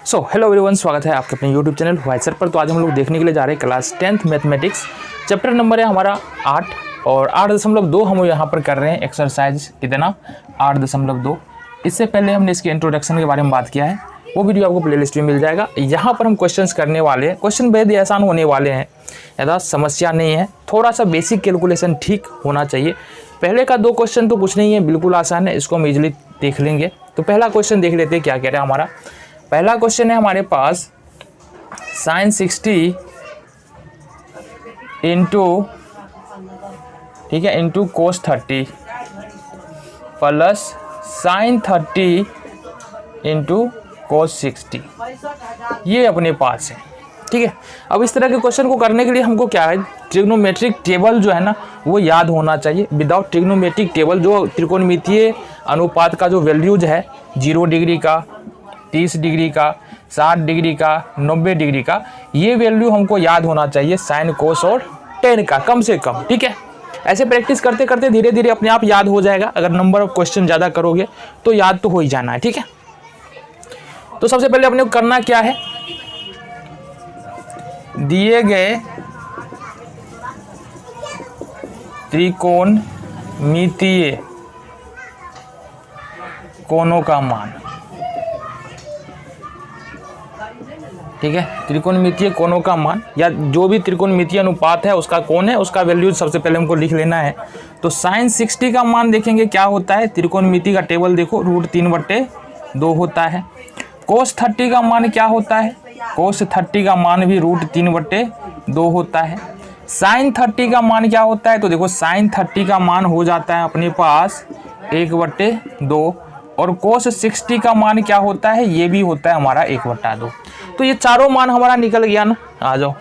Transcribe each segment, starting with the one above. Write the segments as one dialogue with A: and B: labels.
A: So hello everyone, स्वागत है आपके अपने यूट्यूब चैनल वाई सर पर। तो आज हम लोग देखने के लिए जा रहे हैं class 10th mathematics. Chapter number है हमारा 8 और 8.2 हम यहाँ पर कर रहे हैं। एक्सरसाइज कितना 8.2। इससे पहले हमने इसके इंट्रोडक्शन के बारे में बात किया है, वो वीडियो आपको प्लेलिस्ट में मिल जाएगा। यहाँ पर हम क्वेश्चंस करने वाले हैं। क्वेश्चन बेहद ही आसान होने वाले हैं, ज़्यादा समस्या नहीं है। थोड़ा सा बेसिक कैलकुलेशन ठीक होना चाहिए। पहले का 2 क्वेश्चन तो कुछ नहीं है, बिल्कुल आसान है, इसको हम इजीली देख लेंगे। तो पहला क्वेश्चन देख लेते हैं क्या कह रहा है हमारा। पहला क्वेश्चन है हमारे पास sin 60 इंटू, ठीक है, into cos 30 plus sin 30 into cos 60, ये अपने पास है। ठीक है, अब इस तरह के क्वेश्चन को करने के लिए हमको क्या है, ट्रिग्नोमेट्रिक टेबल जो है ना वो याद होना चाहिए। विदाउट ट्रिग्नोमेट्रिक टेबल जो त्रिकोणमितीय अनुपात का जो वैल्यूज है 0 डिग्री का, 30 डिग्री का, 60 डिग्री का, 90 डिग्री का, ये वैल्यू हमको याद होना चाहिए साइन कोस और टेन का कम से कम। ठीक है, ऐसे प्रैक्टिस करते करते धीरे धीरे अपने आप याद हो जाएगा। अगर नंबर ऑफ क्वेश्चन ज़्यादा करोगे तो याद तो हो ही जाना है। ठीक है, तो सबसे पहले अपने को करना क्या है, दिए गए त्रिकोणमितीय कोणों का मान, ठीक है, त्रिकोणमितीय कोणों का मान या जो भी त्रिकोणमितीय अनुपात है उसका कोण है, उसका वैल्यू सबसे पहले हमको लिख लेना है। तो sin 60 का मान देखेंगे क्या होता है, त्रिकोणमिति का टेबल देखो, √3/2 होता है। cos 30 का मान क्या होता है, cos 30 का मान भी √3/2 होता है। sin 30 का मान क्या होता है, तो देखो sin 30 का मान हो जाता है अपने पास 1/2 और cos 60 का मान क्या होता है, ये भी होता है हमारा 1/2। तो ये चारों मान हमारा निकल गया ना। आ जाओ,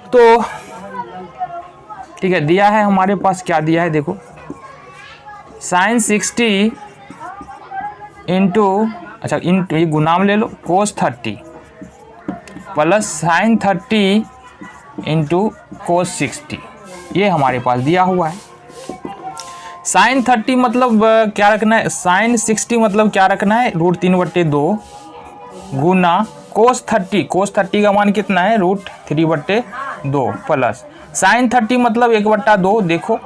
A: तो ठीक है, दिया है हमारे पास, क्या दिया है देखो, sin 60 इंटू, अच्छा इंटू ये गुनाम ले लो, cos 30 plus sin 30 into cos 60, ये हमारे पास दिया हुआ है। sin 30 मतलब क्या रखना है, sin 60 मतलब क्या रखना है, √3/2 गुना cos 30 का मान कितना है, √3/2 प्लस sin 30 मतलब 1/2 देखो,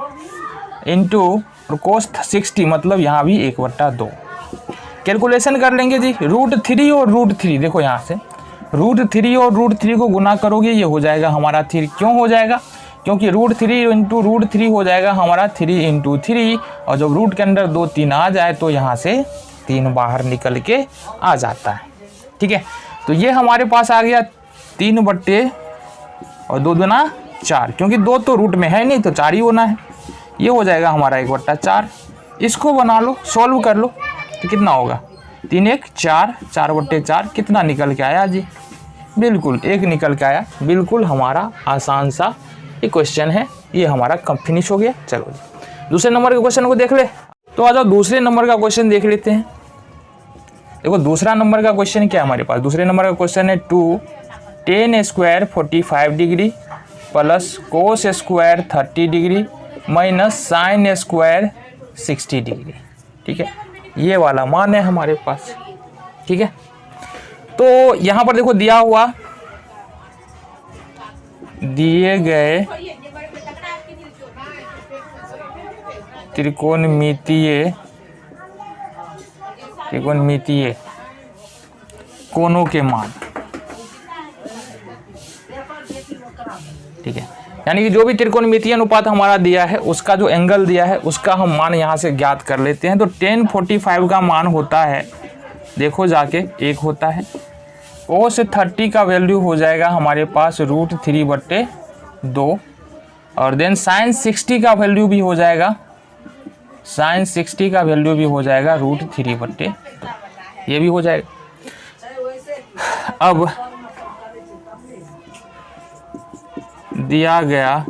A: इंटू cos 60 मतलब यहाँ भी 1/2। कैलकुलेशन कर लेंगे जी, √3 और √3 देखो यहाँ से √3 और √3 को गुना करोगे ये हो जाएगा हमारा 3। क्यों हो जाएगा, क्योंकि √3 इंटू √3 हो जाएगा हमारा 3 इंटू 3, और जब रूट के अंदर 2 3 आ जाए तो यहाँ से 3 बाहर निकल के आ जाता है। ठीक है, तो ये हमारे पास आ गया 3/2 और 2 दूना 4, क्योंकि 2 तो रूट में है नहीं तो 4 ही होना है, ये हो जाएगा हमारा 1/4। इसको बना लो, सॉल्व कर लो, तो कितना होगा, 3 1 4, 4/4 कितना निकल के आया जी, बिल्कुल 1 निकल के आया। बिल्कुल हमारा आसान सा ये क्वेश्चन है, ये हमारा कब फिनिश हो गया। चलो जी दूसरे नंबर के क्वेश्चन को देख ले। तो आ जाओ दूसरे नंबर का क्वेश्चन देख लेते हैं। देखो दूसरा नंबर का क्वेश्चन क्या है हमारे पास, दूसरे नंबर का क्वेश्चन है 2 tan square 45 degree plus cos square 30 degree minus sin square 60 degree. ठीक है, ये वाला मान है हमारे पास। ठीक है, तो यहाँ पर देखो दिया हुआ, दिए गए त्रिकोणमितीय कोणों के मान, ठीक है, यानी कि जो भी त्रिकोणमितीय अनुपात हमारा दिया है उसका जो एंगल दिया है उसका हम मान यहाँ से ज्ञात कर लेते हैं। तो tan 45 का मान होता है, देखो जाके 1 होता है। cos 30 का वैल्यू हो जाएगा हमारे पास √3/2 और देन sin 60 का वैल्यू भी हो जाएगा, sin 60 का वैल्यू भी हो जाएगा √3/2, ये भी हो जाएगा। अब दिया गया,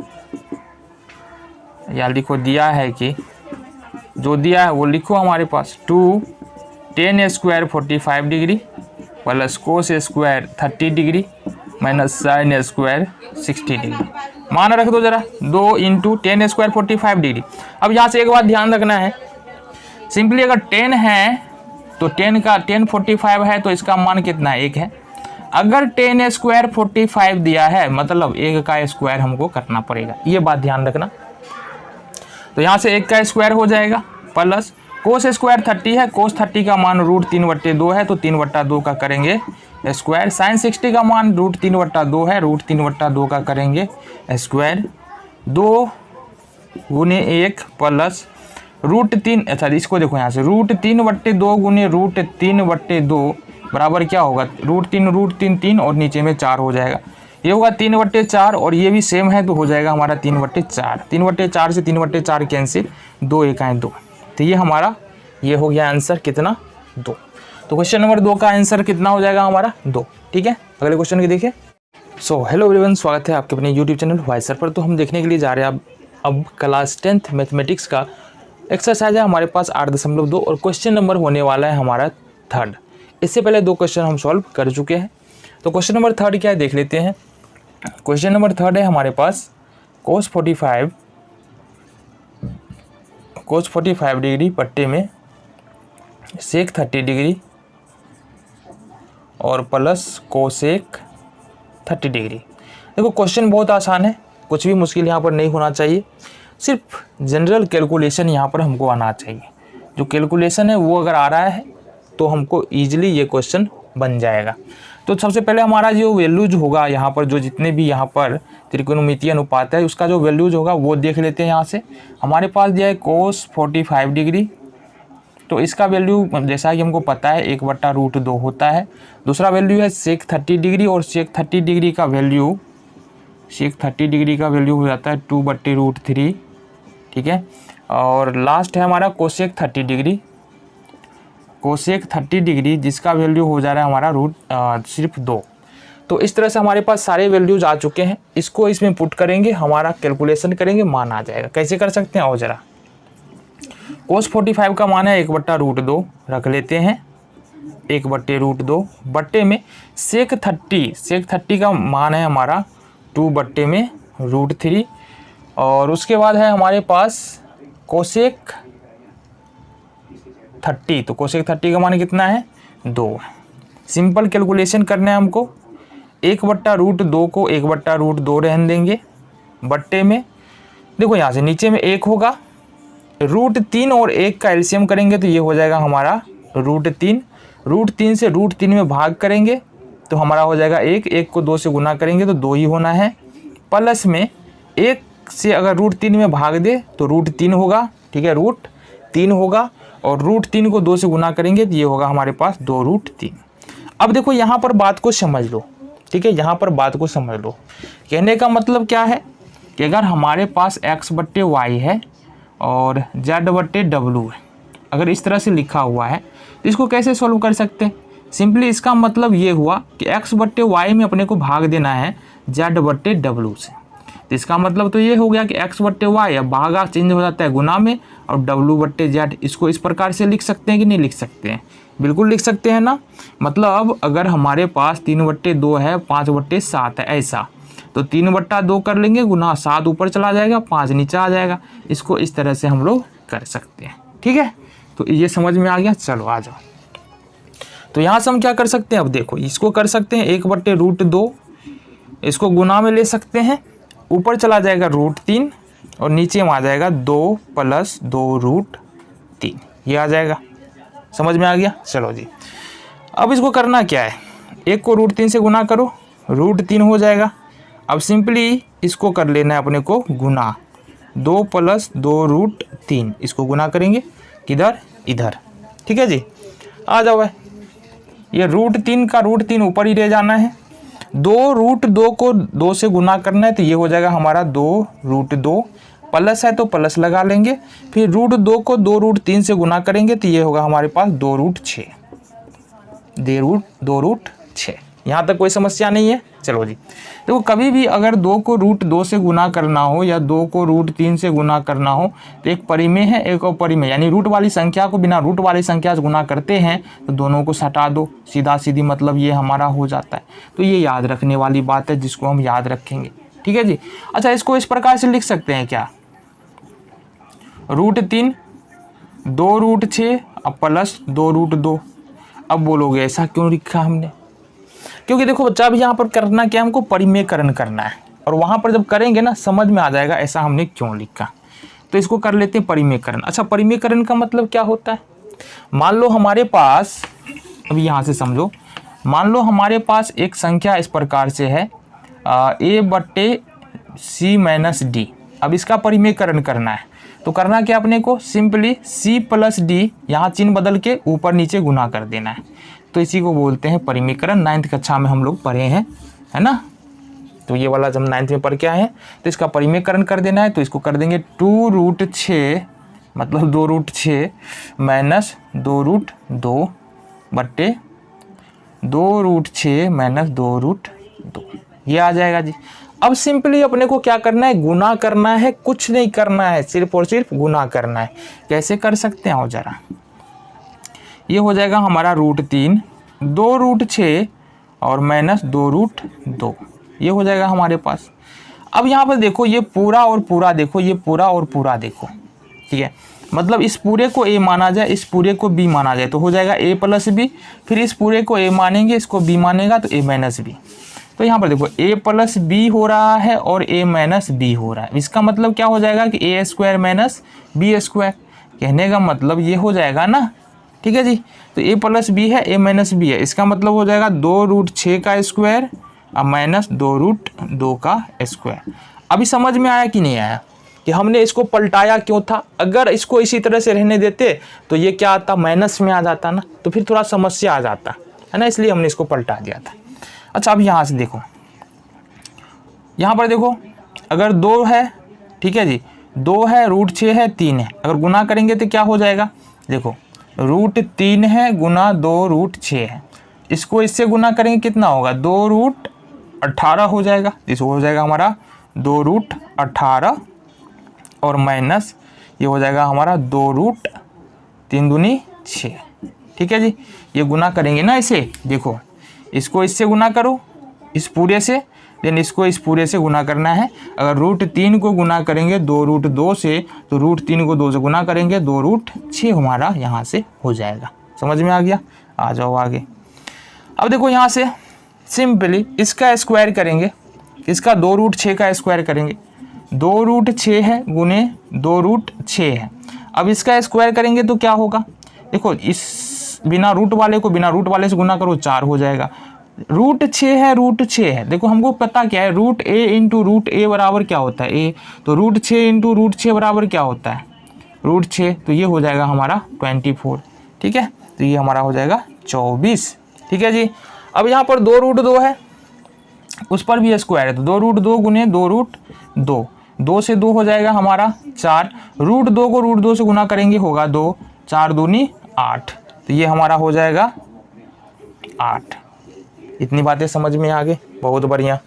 A: या लिखो दिया है कि जो दिया है वो लिखो हमारे पास, 2 tan square 45 degree plus cos square 30 degree minus sin square 60 degree, मान रख दो जरा, 2 इंटू tan स्क्वायर 45 डिग्री। अब यहाँ से एक बात ध्यान रखना है, सिंपली अगर 10 है तो 10 45 है, तो इसका मान कितना 1 है। अगर 10 स्क्वायर 45 दिया है, मतलब 1 का स्क्वायर हमको करना पड़ेगा, ये बात ध्यान रखना। तो यहाँ से 1 का स्क्वायर हो जाएगा, प्लस कोस स्क्वायर 30 है, कोस 30 का मान √3/2 है, तो 3/2 का करेंगे स्क्वायर। साइन 60 का मान √3/2 है, √3/2 का करेंगे स्क्वायर। 2 गुने 1 प्लस √3, अच्छा इसको देखो यहाँ से √3/2 गुने √3/2 बराबर क्या होगा, √3 3 और नीचे में 4 हो जाएगा। ये होगा 3/4 और ये भी सेम है, तो हो जाएगा हमारा 3/4। 3/4 से 3/4 कैंसिल, 2 1 2। तो ये हमारा ये हो गया आंसर कितना 2। तो क्वेश्चन नंबर 2 का आंसर कितना हो जाएगा हमारा 2। ठीक है, अगले क्वेश्चन की देखिए। सो हेलो एवरीवन, स्वागत है आपके अपने यूट्यूब चैनल वाई सर पर। तो हम देखने के लिए जा रहे हैं अब क्लास 10th मैथमेटिक्स का एक्सरसाइज है हमारे पास 8.2 और क्वेश्चन नंबर होने वाला है हमारा 3rd। इससे पहले 2 क्वेश्चन हम सॉल्व कर चुके हैं। तो क्वेश्चन नंबर 3rd क्या है देख लेते हैं। क्वेश्चन नंबर 3rd है हमारे पास cos 45 डिग्री पट्टे में sec 30 डिग्री और प्लस कोसेक 30 डिग्री। देखो क्वेश्चन बहुत आसान है, कुछ भी मुश्किल यहाँ पर नहीं होना चाहिए, सिर्फ जनरल कैलकुलेशन यहाँ पर हमको आना चाहिए। जो कैलकुलेशन है वो अगर आ रहा है तो हमको ईजिली ये क्वेश्चन बन जाएगा। तो सबसे पहले हमारा जो वैल्यूज होगा यहाँ पर, जो जितने भी यहाँ पर त्रिकोणमितीय अनुपात है उसका जो वैल्यूज होगा वो देख लेते हैं। यहाँ से हमारे पास दिया है cos 45 डिग्री, तो इसका वैल्यू जैसा कि हमको पता है 1/√2 होता है। दूसरा वैल्यू है sec 30 डिग्री और sec 30 डिग्री का वैल्यू हो जाता है 2/√3। ठीक है, और लास्ट है हमारा कोसेक 30 डिग्री जिसका वैल्यू हो जा रहा है हमारा सिर्फ 2। तो इस तरह से हमारे पास सारे वैल्यूज आ चुके हैं। इसको इसमें पुट करेंगे, हमारा कैलकुलेशन करेंगे, मान आ जाएगा। कैसे कर सकते हैं, आओ जरा। cos 45 का मान है 1/√2 रख लेते हैं, 1/√2 बट्टे में sec 30 का मान है हमारा 2/√3 और उसके बाद है हमारे पास कोसेक 30। तो कोसेक 30 का मान कितना है 2। सिंपल कैलकुलेशन करना है हमको। 1/√2 को 1/√2 रहने देंगे, बट्टे में देखो यहाँ से नीचे में 1 होगा, √3 और 1 का एलसीएम करेंगे तो ये हो जाएगा हमारा √3 से √3 में भाग करेंगे तो हमारा हो जाएगा 1 को 2 से गुना करेंगे तो 2 ही होना है, प्लस में 1 से अगर √3 में भाग दे तो √3 होगा। ठीक है, √3 होगा और √3 को 2 से गुना करेंगे तो ये होगा हमारे पास 2√3। अब देखो यहाँ पर बात को समझ लो। ठीक है, यहाँ पर बात को समझ लो। कहने का मतलब क्या है कि अगर हमारे पास x/y है और z/w है, अगर इस तरह से लिखा हुआ है तो इसको कैसे सॉल्व कर सकते हैं। सिंपली इसका मतलब ये हुआ कि x/y में अपने को भाग देना है z/w से। तो इसका मतलब तो ये हो गया कि x/y, अब भागा चेंज हो जाता है गुना में, और w/z। इसको इस प्रकार से लिख सकते हैं कि नहीं लिख सकते हैं, बिल्कुल लिख सकते हैं ना। मतलब अगर हमारे पास 3/2 है, 5/7 है ऐसा, तो 3/2 कर लेंगे गुना 7 ऊपर चला जाएगा, 5 नीचे आ जाएगा। इसको इस तरह से हम लोग कर सकते हैं। ठीक है, तो ये समझ में आ गया। चलो आ जाओ। तो यहाँ से हम क्या कर सकते हैं, अब देखो इसको कर सकते हैं 1/√2, इसको गुना में ले सकते हैं, ऊपर चला जाएगा √3 और नीचे में आ जाएगा 2 + 2√3, ये आ जाएगा। समझ में आ गया। चलो जी, अब इसको करना क्या है, 1 को √3 से गुना करो, √3 हो जाएगा। अब सिंपली इसको कर लेना है अपने को गुना, 2 + 2√3, इसको गुना करेंगे किधर, इधर। ठीक है जी, आ जाओ भाई। ये √3 का √3 ऊपर ही रह जाना है, 2√2 को 2 से गुना करना है तो ये हो जाएगा हमारा 2√2, प्लस है तो प्लस लगा लेंगे, फिर √2 को 2√3 से गुना करेंगे तो ये होगा हमारे पास 2√6। यहाँ तक कोई समस्या नहीं है। चलो जी, देखो कभी भी अगर 2 को √2 से गुना करना हो या 2 को √3 से गुना करना हो तो एक परिमेय है, एक अपरिमेय, यानी रूट वाली संख्या को बिना रूट वाली संख्या से गुना करते हैं तो दोनों को हटा दो, सीधा सीधी मतलब ये हमारा हो जाता है। तो ये याद रखने वाली बात है जिसको हम याद रखेंगे। ठीक है जी। अच्छा, इसको इस प्रकार से लिख सकते हैं क्या, √3 2√6 प्लस 2√2, अब बोलोगे ऐसा क्यों लिखा हमने, क्योंकि देखो बच्चा अब यहाँ पर करना क्या, हमको परिमेयकरण करना है, और वहाँ पर जब करेंगे ना समझ में आ जाएगा ऐसा हमने क्यों लिखा। तो इसको कर लेते हैं परिमेयकरण। अच्छा, परिमेयकरण का मतलब क्या होता है, मान लो हमारे पास, अभी यहाँ से समझो, मान लो हमारे पास एक संख्या इस प्रकार से है a/c - d। अब इसका परिमेयकरण करना है, तो करना क्या अपने को, सिंपली c + d, यहाँ चिन्ह बदल के ऊपर नीचे गुना कर देना है। तो इसी को बोलते हैं परिमेयकरण। 9th कक्षा में हम लोग पढ़े हैं, है ना। तो ये वाला जब 9th में पढ़ के आए हैं, तो इसका परिमेयकरण कर देना है। तो इसको कर देंगे 2√6 मतलब 2√6 माइनस 2√2 बट्टे 2√6 माइनस 2√2, ये आ जाएगा जी। अब सिंपली अपने को क्या करना है, गुना करना है, कुछ नहीं करना है, सिर्फ और सिर्फ गुना करना है। कैसे कर सकते हैं, आओ जरा, ये हो जाएगा हमारा √3, 2√6 और माइनस 2√2, ये हो जाएगा हमारे पास। अब यहाँ पर देखो ये पूरा और पूरा देखो, ये पूरा और पूरा देखो, ठीक है, मतलब इस पूरे को a माना जाए, इस पूरे को b माना जाए, तो हो जाएगा a + b, फिर इस पूरे को a मानेंगे, इसको b मानेगा तो a - b। तो यहाँ पर देखो a + b हो रहा है और a - b हो रहा है। इसका मतलब क्या हो जाएगा कि a² - b², कहने का मतलब ये हो जाएगा ना, ठीक है जी। तो a + b है, a - b है, इसका मतलब हो जाएगा 2√6 का स्क्वायर और माइनस 2√2 का स्क्वायर। अभी समझ में आया कि नहीं आया कि हमने इसको पलटाया क्यों था। अगर इसको इसी तरह से रहने देते तो ये क्या आता, माइनस में आ जाता ना, तो फिर थोड़ा समस्या आ जाता है ना, इसलिए हमने इसको पलटा दिया था। अच्छा, अब यहाँ से देखो, यहाँ पर देखो अगर 2 है, ठीक है जी, 2 है, √6 है, 3 है, अगर गुना करेंगे तो क्या हो जाएगा, देखो √3 है गुना 2√6 है, इसको इससे गुना करेंगे कितना होगा, 2√18 हो जाएगा। इसको हो जाएगा हमारा 2√18 और माइनस ये हो जाएगा हमारा 2√3 दूनी 6, ठीक है जी। ये गुना करेंगे ना इसे, देखो इसको इससे गुना करो इस पूरे से, देन इसको इस पूरे से गुना करना है। अगर √3 को गुना करेंगे 2√2 से, तो √3 को 2 से गुना करेंगे, 2√6 हमारा यहाँ से हो जाएगा। समझ में आ गया, आ जाओ आगे। अब देखो यहाँ से सिंपली इसका स्क्वायर करेंगे, इसका 2√6 का स्क्वायर करेंगे, 2√6 है गुने 2√6 है। अब इसका स्क्वायर करेंगे तो क्या होगा, देखो इस बिना रूट वाले को बिना रूट वाले से गुना करो, 4 हो जाएगा। √6 है, √6 है, देखो हमको पता क्या है, √a × √a बराबर क्या होता है, a, तो √6 × √6 बराबर क्या होता है, √6, तो ये हो जाएगा हमारा 24, ठीक है। तो ये हमारा हो जाएगा 24, ठीक है जी। अब यहाँ पर 2√2 है, उस पर भी स्क्वायर है, तो 2√2 गुने 2√2, 2 से 2 हो जाएगा हमारा 4, √2 को √2 से गुना करेंगे होगा 2, 4 दूनी 8, तो ये हमारा हो जाएगा 8। इतनी बातें समझ में आ गई, बहुत बढ़िया।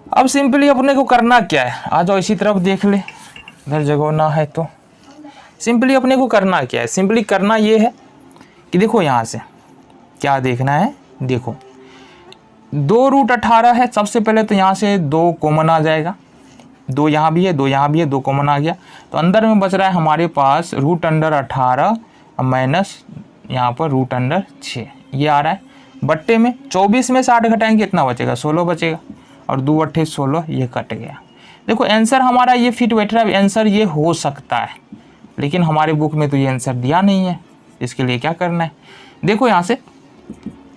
A: अब सिंपली अपने को करना क्या है, आ जाओ इसी तरफ देख ले, इधर जगह ना है तो सिंपली अपने को करना क्या है, सिंपली करना ये है कि देखो यहाँ से क्या देखना है, देखो 2√18 है, सबसे पहले तो यहाँ से 2 कॉमन आ जाएगा, 2 यहाँ भी है, 2 यहाँ भी है, 2 कॉमन आ गया, तो अंदर में बच रहा है हमारे पास √18 माइनस यहाँ पर √6, ये आ रहा है बट्टे में 24 में 60 घटाएंगे कितना बचेगा, 16 बचेगा, और 2 × 16 ये कट गया। देखो आंसर हमारा ये फिट बैठ रहा है, आंसर ये हो सकता है, लेकिन हमारे बुक में तो ये आंसर दिया नहीं है। इसके लिए क्या करना है, देखो यहाँ से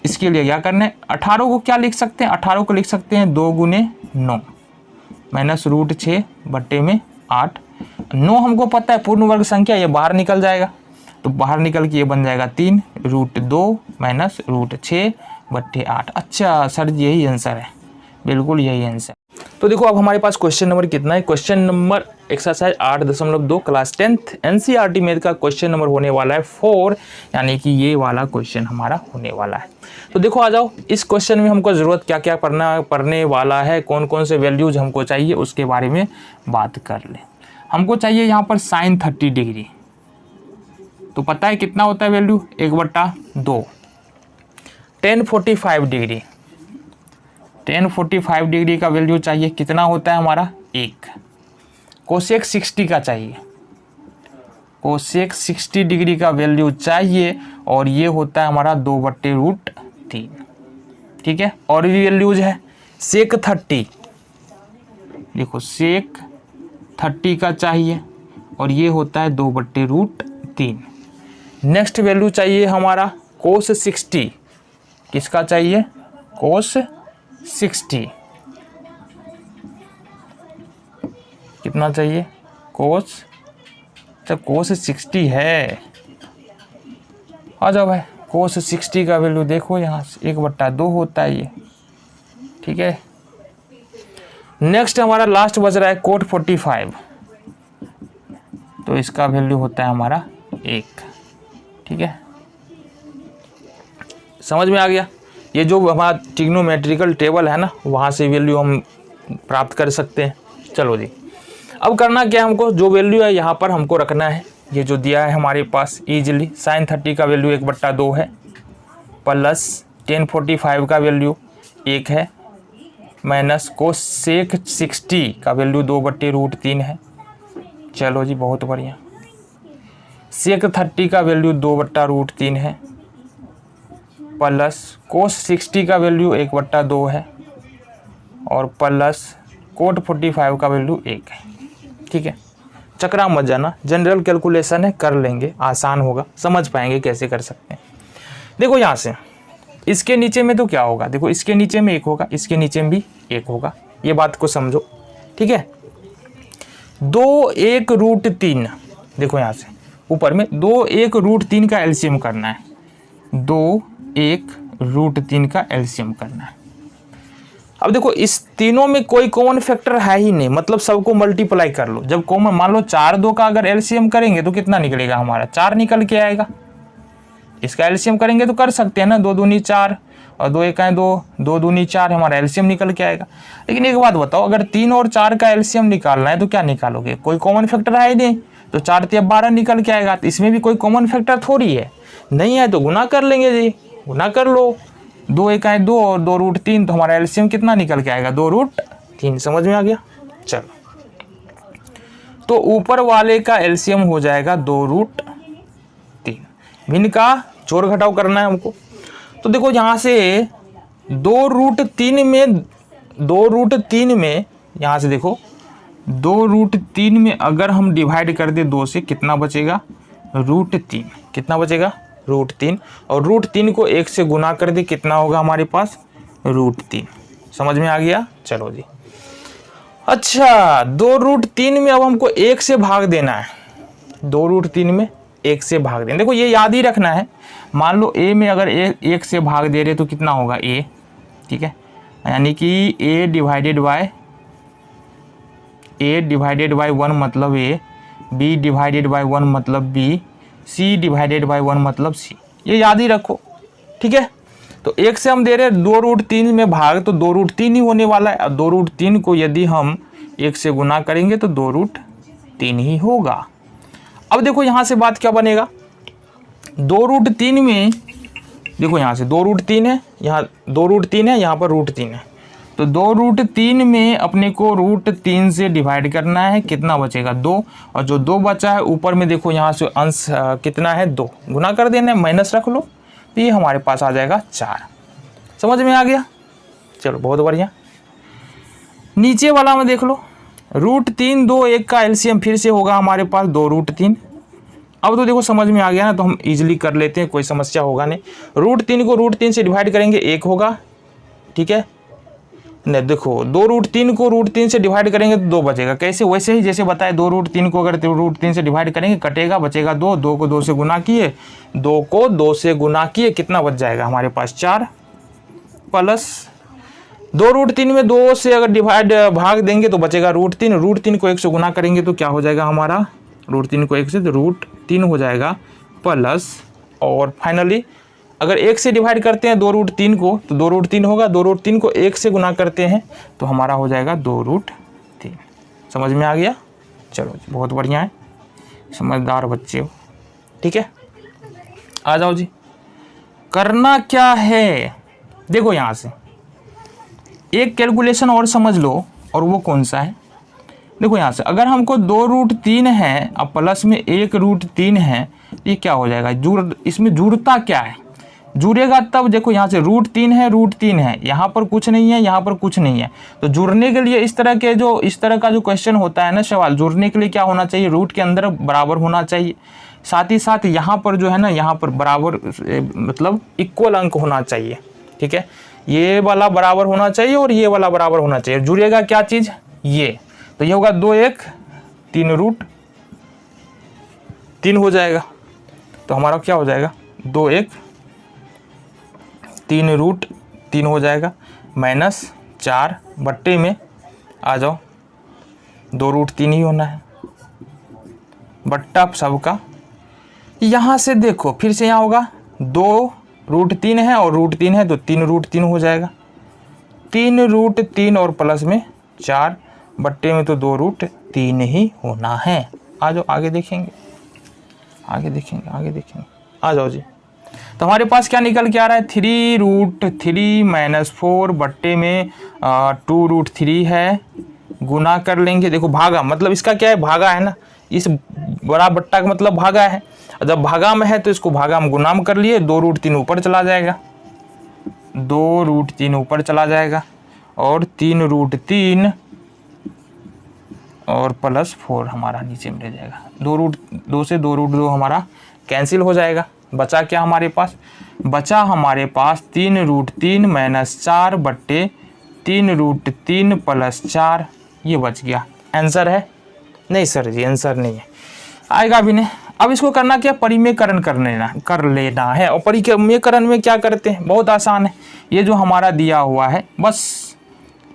A: इसके लिए क्या करना है, 18 को क्या लिख सकते हैं, 18 को लिख सकते हैं 2 × 9 माइनस √6 बट्टे में 8। 9 हमको पता है पूर्ण वर्ग संख्या, ये बाहर निकल जाएगा, तो बाहर निकल के ये बन जाएगा 3 √2 माइनस √6 बट्टे 8। अच्छा सर यही आंसर है, बिल्कुल यही आंसर। तो देखो अब हमारे पास क्वेश्चन नंबर कितना है, question number exercise 8.2 class 10th NCERT math का क्वेश्चन नंबर होने वाला है 4, यानी कि ये वाला क्वेश्चन हमारा होने वाला है। तो देखो आ जाओ, इस क्वेश्चन में हमको ज़रूरत क्या क्या पढ़ने वाला है, कौन कौन से वैल्यूज हमको चाहिए उसके बारे में बात कर ले। हमको चाहिए यहाँ पर sin 30 डिग्री, तो पता है कितना होता है value, 1/2। tan 45 degree, tan 45 degree का वैल्यू चाहिए, कितना होता है हमारा 1। कोसेक 60 का चाहिए, कोसेक 60 डिग्री का वैल्यू चाहिए और ये होता है हमारा 2/√3। ठीक है, और भी वैल्यूज है। सेक 30, देखो सेक 30 का चाहिए और ये होता है 2/√3। नेक्स्ट वैल्यू चाहिए हमारा कोस 60, किसका चाहिए? कोस 60 कितना चाहिए? कोस, अच्छा कोस 60 है, आ जाओ भाई। कोस 60 का वैल्यू देखो यहाँ से 1/2 होता है ये। ठीक है, नेक्स्ट हमारा लास्ट बच रहा है कोट 45, तो इसका वैल्यू होता है हमारा 1। ठीक है, समझ में आ गया? ये जो हमारा ट्रिग्नोमेट्रिकल टेबल है ना, वहाँ से वैल्यू हम प्राप्त कर सकते हैं। चलो जी, अब करना क्या है हमको, जो वैल्यू है यहाँ पर हमको रखना है। ये जो दिया है हमारे पास इजीली, sin 30 का वैल्यू 1/2 है, प्लस tan 45 का वैल्यू 1 है, माइनस कोसेक 60 का वैल्यू 2/√3 है। चलो जी, बहुत बढ़िया। सेक 30 का वैल्यू 2/√3 है, प्लस कोस 60 का वैल्यू 1/2 है, और प्लस कोट 45 का वैल्यू 1 है। ठीक है, चक्रा मत जाना, जनरल कैलकुलेशन है, कर लेंगे, आसान होगा, समझ पाएंगे कैसे कर सकते हैं। देखो यहाँ से इसके नीचे में तो क्या होगा, देखो इसके नीचे में 1 होगा, इसके नीचे में भी 1 होगा, ये बात को समझो। ठीक है, 2/1√3, देखो यहाँ से ऊपर में 2/1√3 का एलसीएम करना है, 2/1√3 का एलसीएम करना है। अब देखो इस तीनों में कोई कॉमन फैक्टर है ही नहीं, मतलब सबको मल्टीप्लाई कर लो। जब कॉमन मान लो 4 2 का अगर एलसीएम करेंगे तो कितना निकलेगा हमारा? 4 निकल के आएगा। इसका एलसीएम करेंगे तो कर सकते हैं ना, 2 दूनी 4 और 2 1 2, 2 दूनी 4, हमारा एलसीएम निकल के आएगा। लेकिन एक बात बताओ, अगर 3 और 4 का एलसीएम निकालना है तो क्या निकालोगे? कोई कॉमन फैक्टर है ही नहीं, तो 4 3 12 निकल के आएगा। तो इसमें भी कोई कॉमन फैक्टर थोड़ी है, नहीं है तो गुना कर लेंगे जी, गुना कर लो। 2 1 2 और 2√3, तो हमारा एलसीएम कितना निकल के आएगा? 2√3। समझ में आ गया? चलो, तो ऊपर वाले का एलसीएम हो जाएगा 2√3। भिन्न का जोड़ घटाव करना है हमको। तो देखो यहाँ से 2√3 में यहाँ से देखो 2√3 में अगर हम डिवाइड कर दे 2 से, कितना बचेगा? √3। कितना बचेगा? √3। और √3 को 1 से गुना कर दे, कितना होगा हमारे पास? √3। समझ में आ गया? चलो जी, अच्छा 2√3 में अब हमको 1 से भाग देना है, 2√3 में 1 से भाग देना। देखो ये याद ही रखना है, मान लो a में अगर 1 से भाग दे रहे तो कितना होगा? a। ठीक है, यानी कि a डिवाइडेड बाय 1 मतलब a, b डिवाइडेड बाय 1 मतलब b, c डिवाइडेड बाय 1 मतलब c। ये याद ही रखो। ठीक है, तो 1 से हम दे रहे हैं 2√3 में भाग, तो 2√3 ही होने वाला है। अब 2√3 को यदि हम 1 से गुना करेंगे तो 2√3 ही होगा। अब देखो यहाँ से बात क्या बनेगा, 2√3 में देखो यहाँ से 2√3 है, यहाँ 2√3 है, यहाँ पर √3 है, तो 2√3 में अपने को √3 से डिवाइड करना है, कितना बचेगा? 2। और जो 2 बचा है ऊपर में देखो यहाँ से अंश कितना है? 2, गुना कर देना है, माइनस रख लो, तो ये हमारे पास आ जाएगा 4। समझ में आ गया? चलो बहुत बढ़िया। नीचे वाला में देख लो, √3 2 1 का एलसीएम फिर से होगा हमारे पास 2√3। अब तो देखो समझ में आ गया ना, तो हम इजीली कर लेते हैं, कोई समस्या होगा नहीं। √3 को √3 से डिवाइड करेंगे 1 होगा। ठीक है, नहीं देखो 2√3 को √3 से डिवाइड करेंगे तो 2 बचेगा। कैसे? वैसे ही जैसे बताए, 2√3 को अगर √3 से डिवाइड करेंगे कटेगा, बचेगा 2, 2 को 2 से गुना किए, 2 को 2 से गुना किए, कितना बच जाएगा हमारे पास? 4, प्लस 2√3 में 2 से अगर डिवाइड भाग देंगे तो बचेगा √3, √3 को 1 से गुना करेंगे तो क्या हो जाएगा हमारा? √3 को 1 से तो √3 हो जाएगा, प्लस और फाइनली अगर 1 से डिवाइड करते हैं 2√3 को तो 2√3 होगा, 2√3 को 1 से गुना करते हैं तो हमारा हो जाएगा 2√3। समझ में आ गया? चलो जी, बहुत बढ़िया है, समझदार बच्चे हो। ठीक है, आ जाओ जी। करना क्या है, देखो यहाँ से एक कैलकुलेशन और समझ लो, और वो कौन सा है? देखो यहाँ से अगर हमको 2√3 है अब प्लस में 1√3 है, ये क्या हो जाएगा, इसमें जुड़ता क्या है, जुड़ेगा तब। देखो यहाँ से √3 है, √3 है, यहाँ पर कुछ नहीं है, यहाँ पर कुछ नहीं है, तो जुड़ने के लिए इस तरह का जो क्वेश्चन होता है ना सवाल, जुड़ने के लिए क्या होना चाहिए, रूट के अंदर बराबर होना चाहिए, साथ ही साथ यहाँ पर जो है ना, यहाँ पर बराबर मतलब इक्वल अंक होना चाहिए। ठीक है, ये वाला बराबर होना चाहिए और ये वाला बराबर होना चाहिए। जुड़ेगा क्या चीज़, ये, तो ये होगा 2 1 3√3 हो जाएगा। तो हमारा क्या हो जाएगा, 2 1 3√3 हो जाएगा, -4 बट्टे में आ जाओ 2√3 ही होना है, बट्टा सबका। यहाँ से देखो फिर से यहाँ होगा 2√3 है और √3 है तो 3√3 हो जाएगा, 3√3 और प्लस में 4 बट्टे में तो 2√3 ही होना है। आ जाओ आगे देखेंगे, आगे देखेंगे, आ जाओ जी। तो हमारे पास क्या निकल के आ रहा है, 3√3 - 4 बट्टे में 2√3 है, गुना कर लेंगे। देखो भागा मतलब इसका क्या है, भागा है ना, इस बड़ा बट्टा का मतलब भागा है, जब भागा में है तो इसको भागा में गुना में कर लिए, 2√3 ऊपर चला जाएगा, 2√3 ऊपर चला जाएगा और 3√3 और +4 हमारा नीचे में रह जाएगा। 2 से 2√2 हमारा कैंसिल हो जाएगा। बचा क्या हमारे पास, बचा हमारे पास 3√3 - 4 बट्टे 3√3 + 4, ये बच गया। आंसर है, नहीं सर जी आंसर नहीं है, आएगा भी नहीं। अब इसको करना क्या, परिमेयकरण कर लेना है। और परिमेयकरण में क्या करते हैं, बहुत आसान है। ये जो हमारा दिया हुआ है बस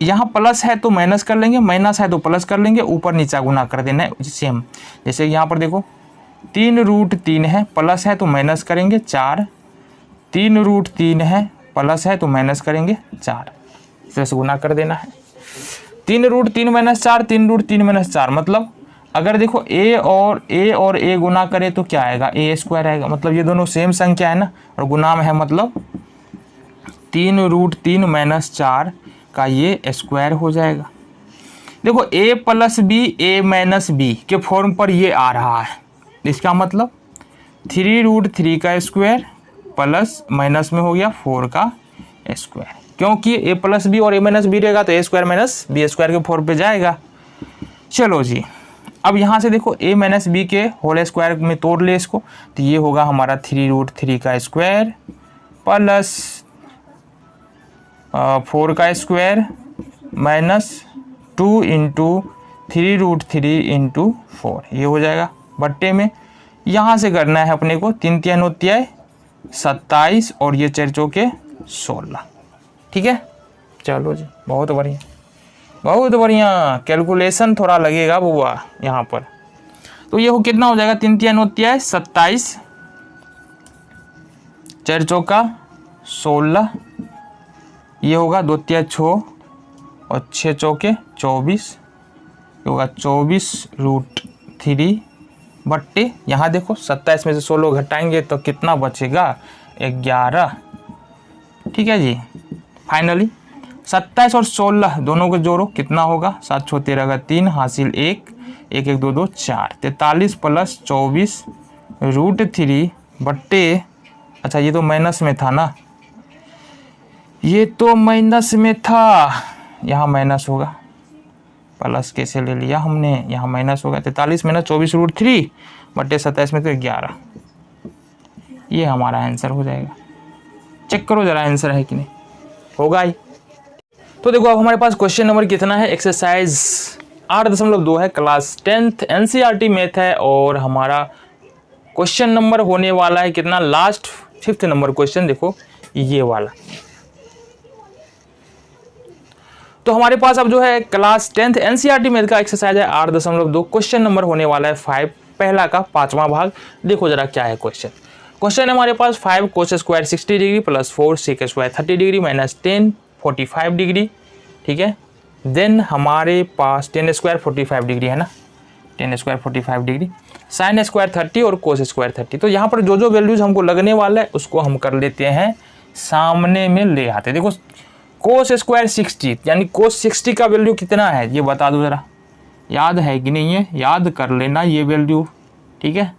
A: यहाँ प्लस है तो माइनस कर लेंगे, माइनस है तो प्लस कर लेंगे, ऊपर नीचा गुना कर देना है सेम। जैसे यहाँ पर देखो 3√3 है, प्लस है तो माइनस करेंगे 4, 3√3 है, प्लस है तो माइनस करेंगे 4, इस तरह से गुना कर देना है। 3√3 - 4, 3√3 - 4 मतलब अगर देखो a और a गुना करे तो क्या आएगा, a² आएगा। मतलब ये दोनों सेम संख्या है ना, और गुना में है मतलब 3√3 - 4 का ये स्क्वायर हो जाएगा। देखो a + b a - b के फॉर्म पर ये आ रहा है, इसका मतलब 3√3 का स्क्वायर प्लस माइनस में हो गया 4 का स्क्वायर, क्योंकि a + b और a - b रहेगा तो a² - b² के फॉर्म पे जाएगा। चलो जी, अब यहाँ से देखो a - b के होल स्क्वायर में तोड़ ले इसको, तो ये होगा हमारा 3√3 का स्क्वायर प्लस 4 का स्क्वायर -2 × 3√3 × 4, ये हो जाएगा बट्टे में। यहाँ से करना है अपने को 3 × 9 = 27 और ये 4 चौके 16। ठीक है, चलो जी, बहुत बढ़िया, बहुत बढ़िया। कैलकुलेशन थोड़ा लगेगा बुआ यहाँ पर। तो ये हो कितना हो जाएगा, 3 × 9 = 27, 4 चौका 16, ये होगा 2 × 6 और 6 चौके 24, ये होगा 24√3 बट्टे, यहाँ देखो 27 में से 16 घटाएंगे तो कितना बचेगा, 11। ठीक है जी, फाइनली 27 और 16 दोनों को जोड़ो, कितना होगा, 7 × 6 = 13 3 हासिल 1 1 1 2 2 4, 43 + 24√3 बट्टे, अच्छा ये तो माइनस में था ना, ये तो माइनस में था, यहाँ माइनस होगा, प्लस कैसे ले लिया हमने, यहाँ माइनस होगा। 43 - 24√3 बट्टे 27 में तो 11, ये हमारा आंसर हो जाएगा। चेक करो जरा आंसर है कि नहीं, होगा ही। तो देखो अब हमारे पास क्वेश्चन नंबर कितना है, एक्सरसाइज 8.2 है, क्लास 10th NCERT मैथ है, और हमारा क्वेश्चन नंबर होने वाला है कितना, लास्ट 5th नंबर क्वेश्चन, देखो ये वाला। तो हमारे पास अब जो है क्लास 10th NCERT मैथ का एक्सरसाइज है 8.2, क्वेश्चन नंबर होने वाला है 5, पहला का 5वां भाग। देखो जरा क्या है क्वेश्चन। क्वेश्चन है हमारे पास 5 cos² 60 degree + 4 sec² 30 degree -10 45 degree. ठीक है, देन हमारे पास 10² 45 डिग्री है ना, 10² 45 डिग्री, sin² 30 और cos² 30। तो यहाँ पर जो जो वैल्यूज हमको लगने वाला है उसको हम कर लेते हैं सामने में ले आते। देखो cos² 60 यानी cos 60 का वैल्यू कितना है ये बता दो जरा, याद है कि नहीं है, याद कर लेना ये वैल्यू, ठीक है।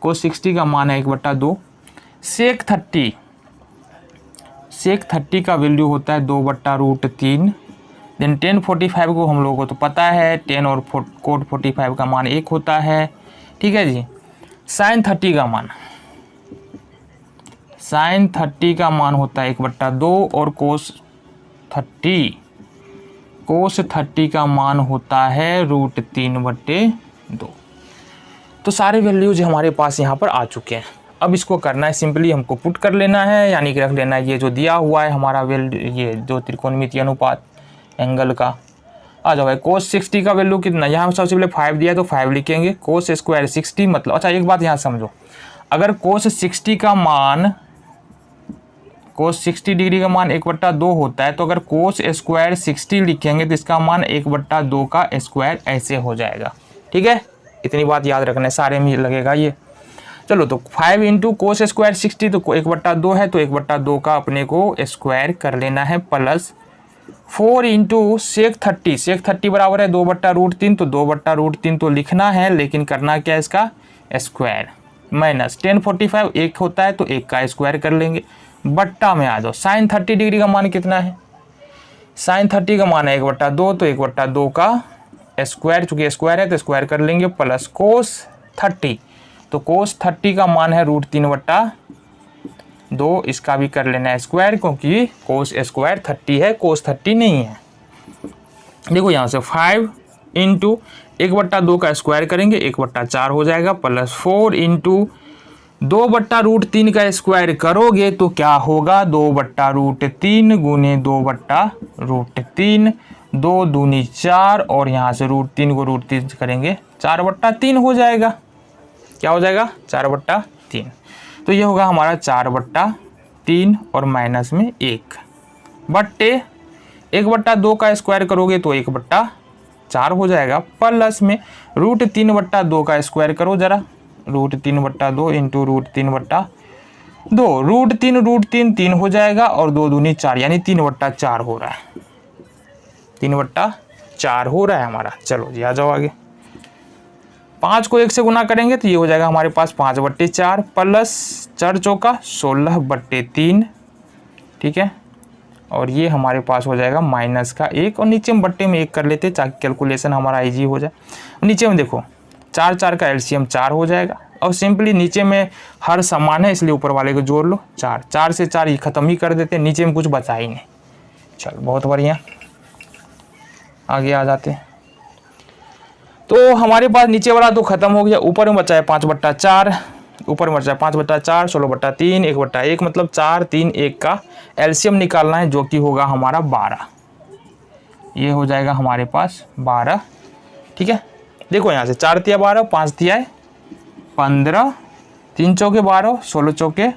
A: cos 60 का मान है 1/2। sec 30 का वैल्यू होता है 2/√3। देन tan 45 को हम लोगों को तो पता है, tan और cot 45 का मान 1 होता है, ठीक है जी। sin 30 का मान होता है 1/2 और cos 30 का मान होता है √3/2। तो सारे वैल्यूज हमारे पास यहाँ पर आ चुके हैं। अब इसको करना है सिंपली, हमको पुट कर लेना है, यानी कि रख लेना है ये जो दिया हुआ है हमारा वैल्यू, ये जो त्रिकोणमितीय अनुपात एंगल का। आ जाओ भाई, cos 60 का वैल्यू कितना, यहाँ सबसे पहले 5 दिया है तो 5 लिखेंगे। cos स्क्वायर 60 मतलब, अच्छा एक बात यहाँ समझो, अगर cos 60 का मान, cos 60 डिग्री का मान 1/2 होता है, तो अगर cos स्क्वायर 60 लिखेंगे तो इसका मान 1/2 का स्क्वायर ऐसे हो जाएगा, ठीक है। इतनी बात याद रखना है, सारे में लगेगा ये। चलो तो 5 इंटू कोस स्क्वायर 60 तो 1/2 है, तो 1/2 का अपने को स्क्वायर कर लेना है, प्लस 4 इंटू सेक 30 बराबर है 2/√3, तो 2/√3 तो लिखना है, लेकिन करना क्या है इसका स्क्वायर, माइनस tan 45 1 होता है तो 1 का स्क्वायर कर लेंगे। बट्टा में आ जाओ, साइन 30 डिग्री का मान कितना है, साइन 30 का मान है 1/2, तो 1/2 का स्क्वायर, चूंकि स्क्वायर है तो स्क्वायर कर लेंगे, प्लस कोस 30, तो कोस 30 का मान है √3/2, इसका भी कर लेना है स्क्वायर, क्योंकि कोस स्क्वायर 30 है, कोस 30 नहीं है। देखो यहाँ से 5 इंटू 1/2 का स्क्वायर करेंगे 1/4 हो जाएगा, प्लस 4 इंटू 2/√3 का स्क्वायर करोगे तो क्या होगा, 2/√3 गुने 2/√3, 2 दूनी 4, और यहाँ से √3 को √3 करेंगे 4/3 हो जाएगा। क्या हो जाएगा 4/3, तो ये होगा हमारा 4/3 और माइनस में 1 बट्टे 1/2 का स्क्वायर करोगे तो 1/4 हो जाएगा, प्लस में √3/2 का स्क्वायर करो जरा, √3/2 इंटू √3/2, √3 3 हो जाएगा, और 2 दूनी 4 यानी 3/4 हो रहा है, 3/4 हो रहा है हमारा। चलो जी आ जाओ आगे, 5 को 1 से गुना करेंगे तो ये हो जाएगा हमारे पास 5/4, प्लस 4 चौका 16/3, ठीक है, और ये हमारे पास हो जाएगा माइनस का 1, और नीचे में बट्टे में 1 कर लेते ताकि कैलकुलेशन हमारा इजी हो जाए। नीचे में देखो 4 का एलसीएम 4 हो जाएगा, और सिंपली नीचे में हर समान है इसलिए ऊपर वाले को जोड़ लो, 4 से 4 ये ख़त्म ही कर देते, नीचे में कुछ बचा ही नहीं। चलो बहुत बढ़िया, आगे आ जाते हैं। तो हमारे पास नीचे वाला तो खत्म हो गया, ऊपर में बचा है 5/4, ऊपर में बचा है 5/4, 16/3, 1/1, मतलब 4 3 1 का एलसीएम निकालना है, जो कि होगा हमारा 12। ये हो जाएगा हमारे पास 12, ठीक है। देखो यहाँ से 4 तिया 12, 5 तिया 15, 3 चौके 12, 16 चौके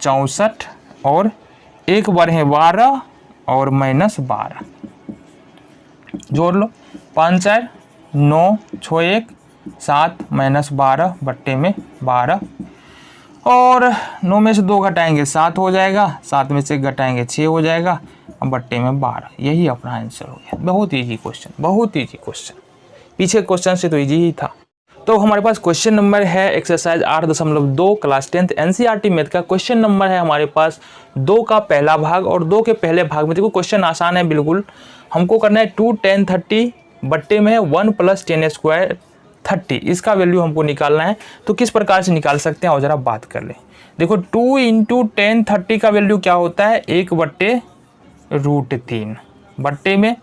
A: 64, और 1 बार है 12 और माइनस 12, जोड़ लो, 5 4 9 6 1 7 माइनस 12 बट्टे में 12, और 9 में से 2 घटाएंगे 7 हो जाएगा, 7 में से घटाएंगे 6 हो जाएगा, अब बट्टे में 12। यही अपना आंसर हो गया। बहुत ईजी क्वेश्चन, बहुत ईजी क्वेश्चन, पीछे क्वेश्चन से तो ईजी ही था। तो हमारे पास क्वेश्चन नंबर है exercise 8.2 class 10th NCERT math का क्वेश्चन नंबर है हमारे पास 2 का पहला भाग, और 2 के पहले भाग में देखो क्वेश्चन आसान है बिल्कुल। हमको करना है 2 tan 30 बट्टे में 1 + tan स्क्वायर 30, इसका वैल्यू हमको निकालना है। तो किस प्रकार से निकाल सकते हैं और ज़रा बात कर लें। देखो 2 × tan 30 का वैल्यू क्या होता है, 1/√3 बट्टे में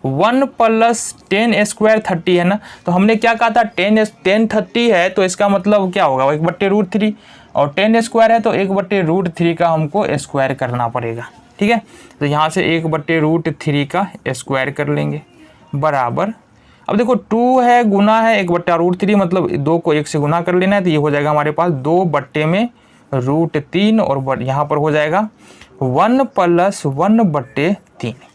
A: 1 + tan स्क्वायर 30 है ना, तो हमने क्या कहा था tan 30 है तो इसका मतलब क्या होगा 1/√3, और tan स्क्वायर है तो 1/√3 का हमको स्क्वायर करना पड़ेगा, ठीक है। तो यहाँ से 1/√3 का स्क्वायर कर लेंगे, बराबर, अब देखो 2 है गुना है 1/√3, मतलब 2 को 1 से गुना कर लेना है, तो ये हो जाएगा हमारे पास 2 बट्टे में √3, और यहाँ पर हो जाएगा 1 + 1/3।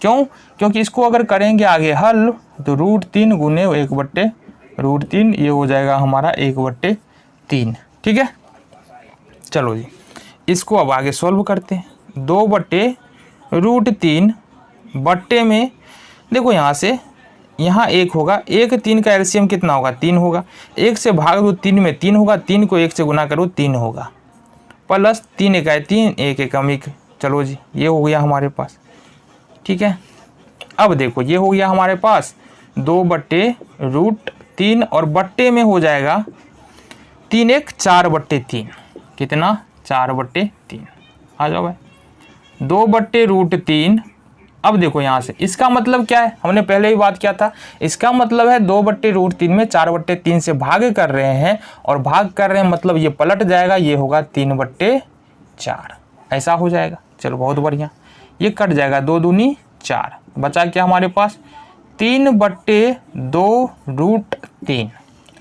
A: क्यों, क्योंकि इसको अगर करेंगे आगे हल तो √3 गुने 1/√3, ये हो जाएगा हमारा 1/3, ठीक है। चलो जी इसको अब आगे सॉल्व करते हैं। 2/√3 बट्टे में देखो यहाँ से यहाँ 1 होगा, 1 3 का एलसीएम कितना होगा 3 होगा, 1 से भाग दो 3 में 3 होगा, 3 को 1 से गुना करो 3 होगा, प्लस 3 1 है 3, 1 1 कम 1। चलो जी ये हो गया हमारे पास, ठीक है। अब देखो ये हो गया हमारे पास 2/√3 और बट्टे में हो जाएगा 3 1 4/3, कितना 4/3। आ जाओ भाई 2/√3। अब देखो यहाँ से इसका मतलब क्या है, हमने पहले ही बात किया था, इसका मतलब है 2/√3 में 4/3 से भाग कर रहे हैं, और भाग कर रहे हैं मतलब ये पलट जाएगा, ये होगा 3/4, ऐसा हो जाएगा। चलो बहुत बढ़िया, ये कट जाएगा, 2 दूनी 4, बचा क्या हमारे पास 3/2√3,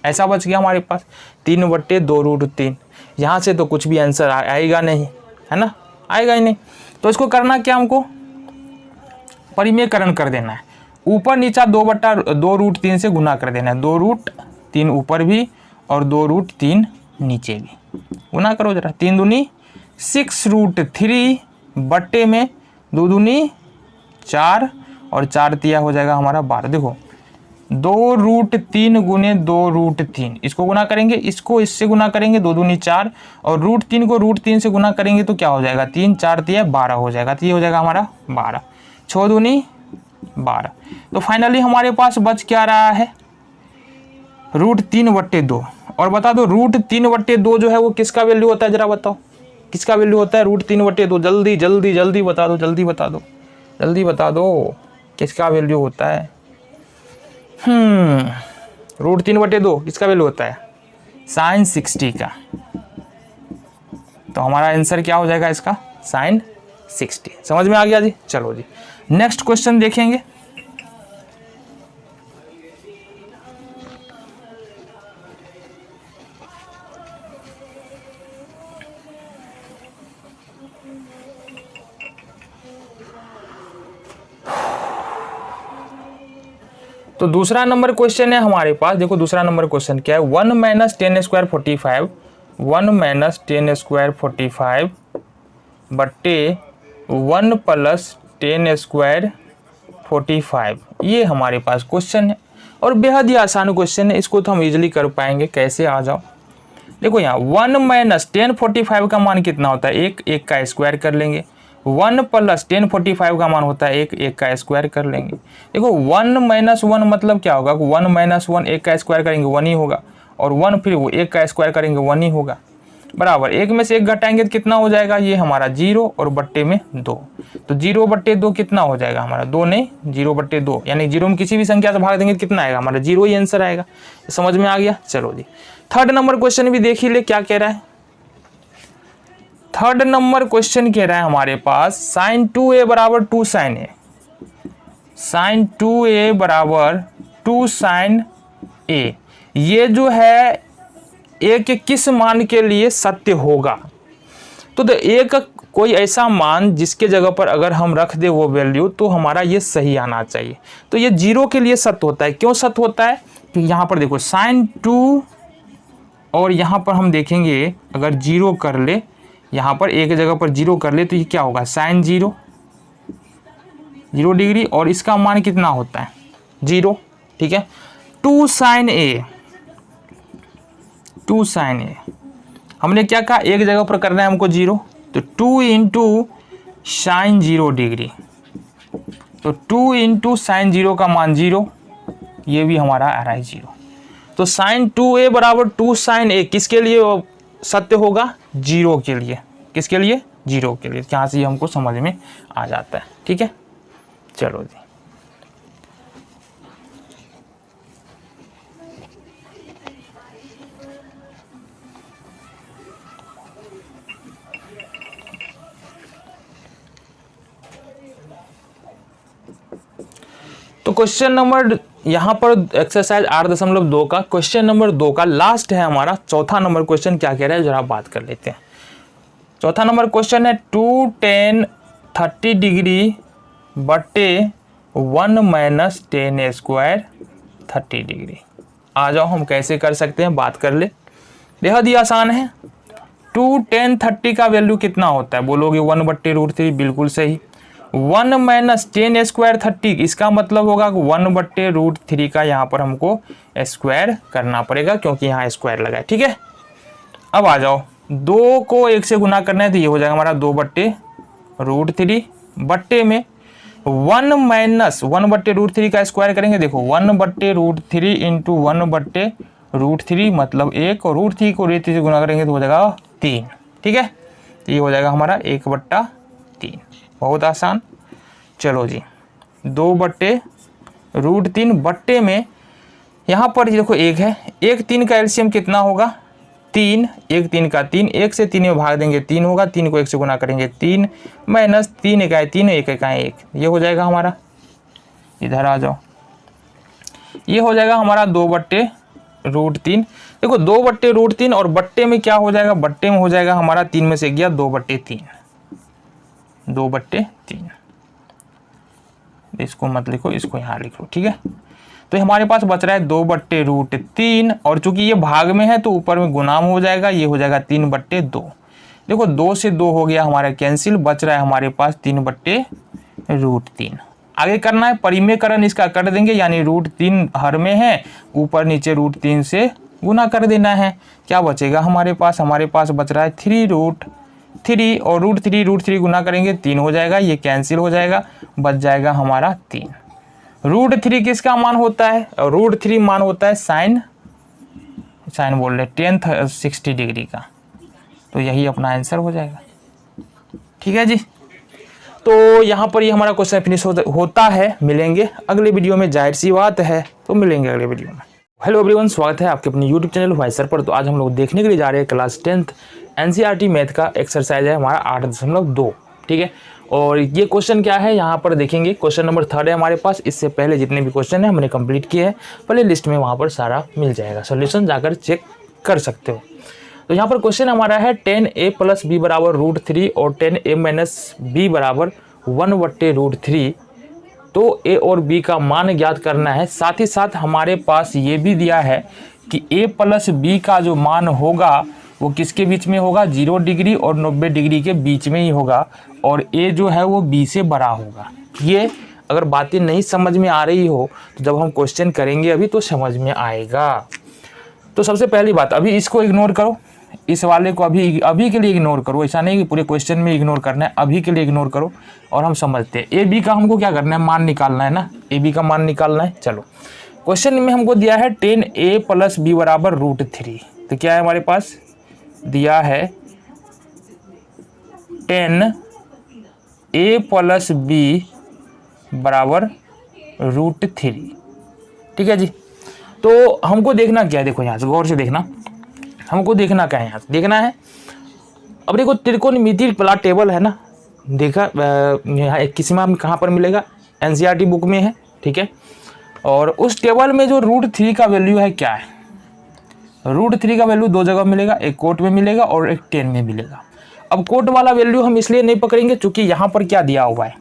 A: ऐसा बच गया हमारे पास 3/2√3। यहाँ से तो कुछ भी आंसर आएगा नहीं, है ना, आएगा ही नहीं। तो इसको करना क्या, हमको परिमेयकरण कर देना है, ऊपर नीचा 2/2√3 से गुना कर देना है, 2√3 ऊपर भी और 2√3 नीचे भी, गुना करो जरा, 3 दूनी 6√3 बट्टे में 2 दूनी 4 और 4 तिया हो जाएगा हमारा 12। देखो 2√3 गुने 2√3, इसको गुना करेंगे, इसको इससे गुना करेंगे, 2 दूनी 4 और √3 को √3 से गुना करेंगे तो क्या हो जाएगा 3 4 तिया 12 हो जाएगा, तो ये हो जाएगा हमारा 12, 6 दूनी 12। तो फाइनली हमारे पास बच क्या रहा है √3/2। और बता दो √3/2 जो है वो किसका वैल्यू होता है, जरा बताओ किसका वैल्यू होता है √3/2, जल्दी जल्दी जल्दी बता दो, जल्दी बता दो, जल्दी बता दो किसका वैल्यू होता है। √3/2 किसका वैल्यू होता है sin 60 का, तो हमारा आंसर क्या हो जाएगा इसका sin 60। समझ में आ गया जी। चलो जी नेक्स्ट क्वेश्चन देखेंगे। तो दूसरा नंबर क्वेश्चन है हमारे पास, देखो दूसरा नंबर क्वेश्चन क्या है, 1 - 10² 45, 1 - 10² 45 बट्टे 1 + 10² 45, ये हमारे पास क्वेश्चन है और बेहद ही आसान क्वेश्चन है, इसको तो हम इजीली कर पाएंगे। कैसे, आ जाओ। देखो यहाँ 1 - 10 45 का मान कितना होता है 1, 1 का स्क्वायर कर लेंगे, 1 + 10 45 का मान होता है 1, 1 का स्क्वायर कर लेंगे। देखो 1 - 1 मतलब क्या होगा, 1 - 1 1 का स्क्वायर करेंगे 1 ही होगा, और 1 फिर वो 1 का स्क्वायर करेंगे 1 ही होगा, बराबर 1 में से 1 घटाएंगे तो कितना हो जाएगा, ये हमारा 0 और बट्टे में 2, तो 0/2 कितना हो जाएगा हमारा 2 नहीं 0/2, यानी 0 में किसी भी संख्या से भाग देंगे तो कितना आएगा हमारा 0 ही आंसर आएगा। समझ में आ गया। चलो जी थर्ड नंबर क्वेश्चन भी देख ही ले क्या कह रहा है। थर्ड नंबर क्वेश्चन कह रहा है हमारे पास sin 2a = 2 sin a, sin 2a = 2 sin a, ये जो है a के किस मान के लिए सत्य होगा। तो a का कोई ऐसा मान जिसके जगह पर अगर हम रख दे वो वैल्यू, तो हमारा ये सही आना चाहिए। तो ये 0 के लिए सत्य होता है। क्यों सत्य होता है, तो यहाँ पर देखो sin 2 और यहाँ पर हम देखेंगे अगर 0 कर ले, यहाँ पर एक जगह पर 0 कर ले तो ये क्या होगा sin 0 डिग्री, और इसका मान कितना होता है 0, ठीक है। 2 sin a, 2 sin a हमने क्या कहा, एक जगह पर करना है हमको 0, तो 2 × sin 0 डिग्री, तो 2 × sin 0 का मान 0, ये भी हमारा आ रहा है 0। तो sin 2a = 2 sin a किसके लिए सत्य होगा 0 के लिए, किसके लिए 0 के लिए। यहाँ से हमको समझ में आ जाता है, ठीक है। चलो जी तो क्वेश्चन नंबर यहाँ पर एक्सरसाइज 8.2 का क्वेश्चन नंबर 2 का लास्ट है हमारा। चौथा नंबर क्वेश्चन क्या कह रहा है जरा बात कर लेते हैं। चौथा नंबर क्वेश्चन है 2 tan 30 डिग्री बट्टे 1 - 10² 30 डिग्री। आ जाओ हम कैसे कर सकते हैं, बात कर ले। बेहद ही आसान है। 2 tan 30 का वैल्यू कितना होता है, बोलोगे 1/√3, बिल्कुल सही। 1 माइनस 10 स्क्वायर 30, इसका मतलब होगा 1/√3 का यहाँ पर हमको स्क्वायर करना पड़ेगा क्योंकि यहाँ स्क्वायर लगा है। ठीक है, अब आ जाओ, 2 को 1 से गुना करना है तो ये हो जाएगा हमारा 2/√3 बट्टे में 1 माइनस 1/√3 का स्क्वायर करेंगे। देखो 1/√3 इंटू 1/√3 मतलब 1 और √3 को √3 से गुना करेंगे तो हो जाएगा 3। ठीक है, तो ये हो जाएगा हमारा 1/3, बहुत आसान। चलो जी, 2/√3 बट्टे में यहाँ पर देखो 1 है, 1 3 का एलसीएम कितना होगा 3, 1 3 का 3, 1 से 3 में भाग देंगे 3 होगा, 3 को 1 से गुना करेंगे 3 माइनस 3 इकाई 3 1 इकाई 1, ये हो जाएगा हमारा, इधर आ जाओ, ये हो जाएगा हमारा 2/√3। देखो 2/√3 और बट्टे में क्या हो जाएगा, बट्टे में हो जाएगा हमारा 3 में से गया 2/3, 2/3, इसको मत लिखो, इसको यहाँ लिख लो। ठीक है, तो हमारे पास बच रहा है 2/√3 और चूंकि ये भाग में है तो ऊपर में गुणाम हो जाएगा, ये हो जाएगा 3/2। देखो 2 से 2 हो गया हमारा कैंसिल, बच रहा है हमारे पास 3/√3। आगे करना है परिमेयकरण, इसका कर देंगे, यानी √3 हर में है, ऊपर नीचे √3 से गुना कर देना है। क्या बचेगा हमारे पास बच रहा है 3√3 और √3 गुना करेंगे 3 हो जाएगा, ये कैंसिल हो जाएगा, बच जाएगा हमारा 3। √3 किसका मान होता है, √3 मान होता है साइन बोल रहे 10 60 डिग्री का, तो यही अपना आंसर हो जाएगा। ठीक है जी, तो यहाँ पर ये हमारा क्वेश्चन फिनिश होता है। मिलेंगे अगले वीडियो में, जाहिर सी बात है, तो मिलेंगे अगले वीडियो में। हेलो एवरीवन, स्वागत है आपके अपने यूट्यूब चैनल वाई सर पर। तो आज हम लोग देखने के लिए जा रहे हैं क्लास 10th एनसीईआरटी मैथ का एक्सरसाइज है हमारा 8.2। ठीक है, और ये क्वेश्चन क्या है यहाँ पर देखेंगे, क्वेश्चन नंबर 3 है हमारे पास। इससे पहले जितने भी क्वेश्चन है हमने कंप्लीट किए हैं, प्ले लिस्ट में वहाँ पर सारा मिल जाएगा, सोल्यूशन जाकर चेक कर सकते हो। तो यहाँ पर क्वेश्चन हमारा है 10a + b = √3 और 10a - b = 1/√3। तो a और b का मान ज्ञात करना है। साथ ही साथ हमारे पास ये भी दिया है कि a + b का जो मान होगा वो किसके बीच में होगा, 0 डिग्री और 90 डिग्री के बीच में ही होगा, और a जो है वो b से बड़ा होगा। ये अगर बातें नहीं समझ में आ रही हो तो जब हम क्वेश्चन करेंगे अभी तो समझ में आएगा। तो सबसे पहली बात, अभी इसको इग्नोर करो, इस वाले को अभी के लिए इग्नोर करो, ऐसा नहीं कि पूरे क्वेश्चन में इग्नोर करना है, अभी के लिए इग्नोर करो और हम समझते हैं। ए बी का हमको क्या करना है, मान निकालना है ना, ए बी का मान निकालना है। चलो, क्वेश्चन में हमको दिया है 10a + b = √3। तो क्या है हमारे पास दिया है 10a + b = √3। ठीक है जी, तो हमको देखना क्या है, देखो यहाँ से गौर से देखना, हमको देखना क्या है, यहाँ से देखना है। अब देखो त्रिकोणमिति वाला टेबल है ना, देखा यहाँ किसी में कहाँ पर मिलेगा, एनसीईआरटी बुक में है। ठीक है, और उस टेबल में जो √3 का वैल्यू है क्या है, √3 का वैल्यू 2 जगह मिलेगा, एक कोट में मिलेगा और एक 10 में मिलेगा। अब कोट वाला वैल्यू हम इसलिए नहीं पकड़ेंगे क्योंकि यहाँ पर क्या दिया हुआ है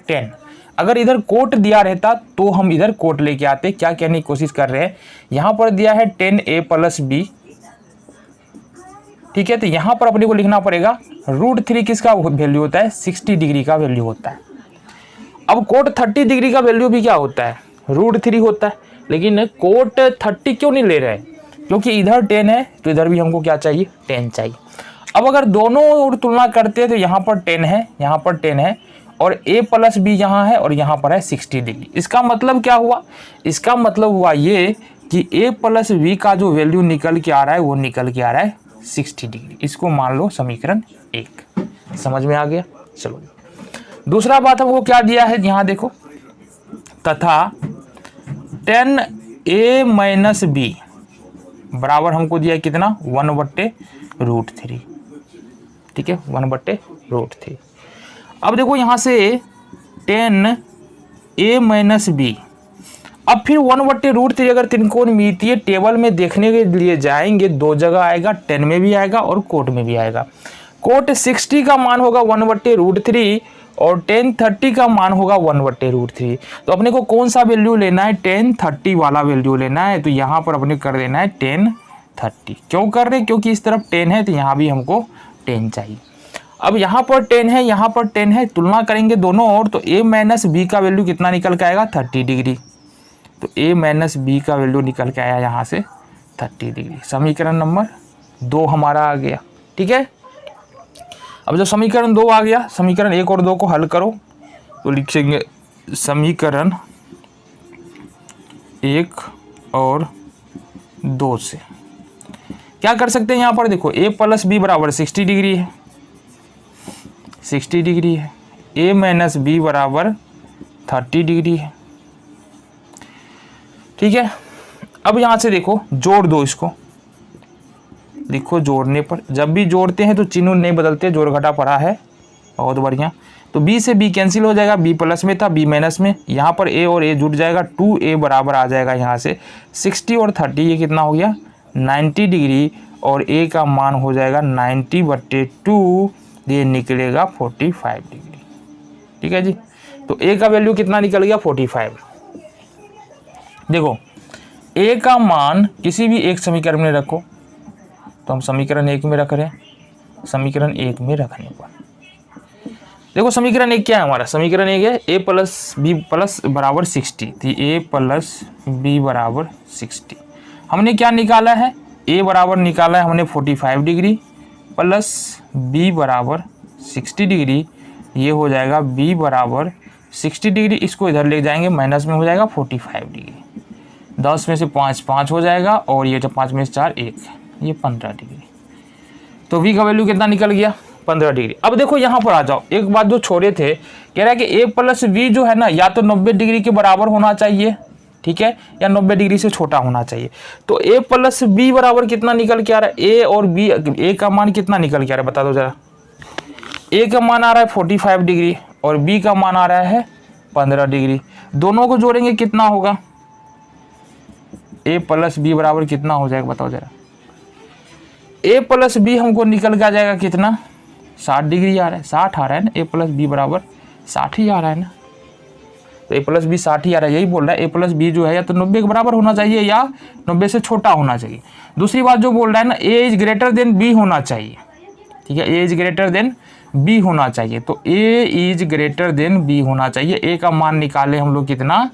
A: 10, अगर इधर कोट दिया रहता तो हम इधर कोट लेके आते। क्या कहने की कोशिश कर रहे हैं, यहाँ पर दिया है 10a + b। ठीक है, तो यहाँ पर अपने को लिखना पड़ेगा √3 किसका वैल्यू होता है, 60 डिग्री का वैल्यू होता है। अब कोट 30 डिग्री का वैल्यू भी क्या होता है, √3 होता है, लेकिन कोट 30 क्यों नहीं ले रहे हैं, क्योंकि इधर 10 है तो इधर भी हमको क्या चाहिए, 10 चाहिए। अब अगर दोनों और तुलना करते हैं तो यहाँ पर 10 है, यहाँ पर 10 है, और a + b यहाँ है और यहाँ पर है 60 डिग्री। इसका मतलब क्या हुआ, इसका मतलब हुआ ये कि a + b का जो वैल्यू निकल के आ रहा है वो निकल के आ रहा है 60 डिग्री। इसको मान लो समीकरण 1। समझ में आ गया। चलो, दूसरा बात हमको क्या दिया है, यहाँ देखो, तथा 10a - b बराबर हमको दिया है कितना, 1/√3। ठीक है, 1/√3। अब देखो यहाँ से 10a - b, अब फिर 1/√3 अगर त्रिकोणमितीय टेबल में देखने के लिए जाएंगे, 2 जगह आएगा, 10 में भी आएगा और कोट में भी आएगा। कोट 60 का मान होगा 1/√3 और 1030 का मान होगा 1/√3। तो अपने को कौन सा वैल्यू लेना है, 1030 वाला वैल्यू लेना है। तो यहाँ पर अपने कर देना है 1030। क्यों कर रहे हैं, क्योंकि इस तरफ 10 है तो यहाँ भी हमको 10 चाहिए। अब यहाँ पर 10 है, यहाँ पर 10 है, तुलना करेंगे दोनों और, तो a माइनस बी का वैल्यू कितना निकल के आएगा 30 डिग्री। तो a माइनस बी का वैल्यू निकल के आया यहाँ से 30 डिग्री। समीकरण नंबर 2 हमारा आ गया। ठीक है, अब जब समीकरण 2 आ गया, समीकरण 1 और 2 को हल करो तो लिखेंगे समीकरण 1 और 2 से क्या कर सकते हैं, यहाँ पर देखो a प्लस बी बराबर 60 डिग्री है, 60 डिग्री है, a माइनस बी बराबर 30 डिग्री है। ठीक है, अब यहाँ से देखो जोड़ दो इसको, लिखो जोड़ने पर, जब भी जोड़ते हैं तो चिन्ह नहीं बदलते, जोड़ घटा पड़ा है, बहुत बढ़िया। तो b से b कैंसिल हो जाएगा, b प्लस में था b माइनस में, यहाँ पर a और a जुड़ जाएगा, 2a बराबर आ जाएगा यहाँ से 60 और 30, ये कितना हो गया 90 डिग्री, और a का मान हो जाएगा 90/2, ये निकलेगा 45 डिग्री। ठीक है जी, तो a का वैल्यू कितना निकल गया 45। देखो a का मान किसी भी एक समीकरण में रखो, तो हम समीकरण 1 में रख रहे हैं, समीकरण 1 में रखने पर देखो समीकरण 1 क्या है हमारा, समीकरण 1 है a प्लस बी प्लस बराबर 60, तो a प्लस बी बराबर 60। हमने क्या निकाला है, a बराबर निकाला है हमने 45 डिग्री प्लस b बराबर 60 डिग्री, ये हो जाएगा b बराबर 60 डिग्री, इसको इधर ले जाएंगे माइनस में हो जाएगा 45 डिग्री, 10 में से 5 5 हो जाएगा, और ये जब 5 में से 4 1, ये 15 डिग्री। तो v का वैल्यू कितना निकल गया 15 डिग्री। अब देखो यहाँ पर आ जाओ, एक बात जो छोड़े थे, कह रहा है कि a प्लस बी जो है ना, या तो 90 डिग्री के बराबर होना चाहिए, ठीक है, या 90 डिग्री से छोटा होना चाहिए। तो a प्लस बी बराबर कितना निकल के आ रहा है, a और b, a का मान कितना निकल के आ रहा है बता दो जरा। a का मान आ रहा है 45 डिग्री और b का मान आ रहा है 15 डिग्री, दोनों को जोड़ेंगे कितना होगा, a प्लस बी बराबर कितना हो जाएगा बताओ जरा। a प्लस बी हमको निकल के आ जाएगा कितना 60 डिग्री आ रहा है, 60 आ रहा है ना, a प्लस बी बराबर 60 ही आ रहा है ना, तो a प्लस बी 60 ही आ रहा है, यही बोल रहा है। a प्लस बी जो है या तो 90 के बराबर होना चाहिए या 90 से छोटा होना चाहिए। दूसरी बात जो बोल रहा है ना, a is greater than b होना चाहिए, ठीक है, a is greater than b होना चाहिए, तो a is greater than b होना चाहिए। a का मान निकाले हम लोग कितना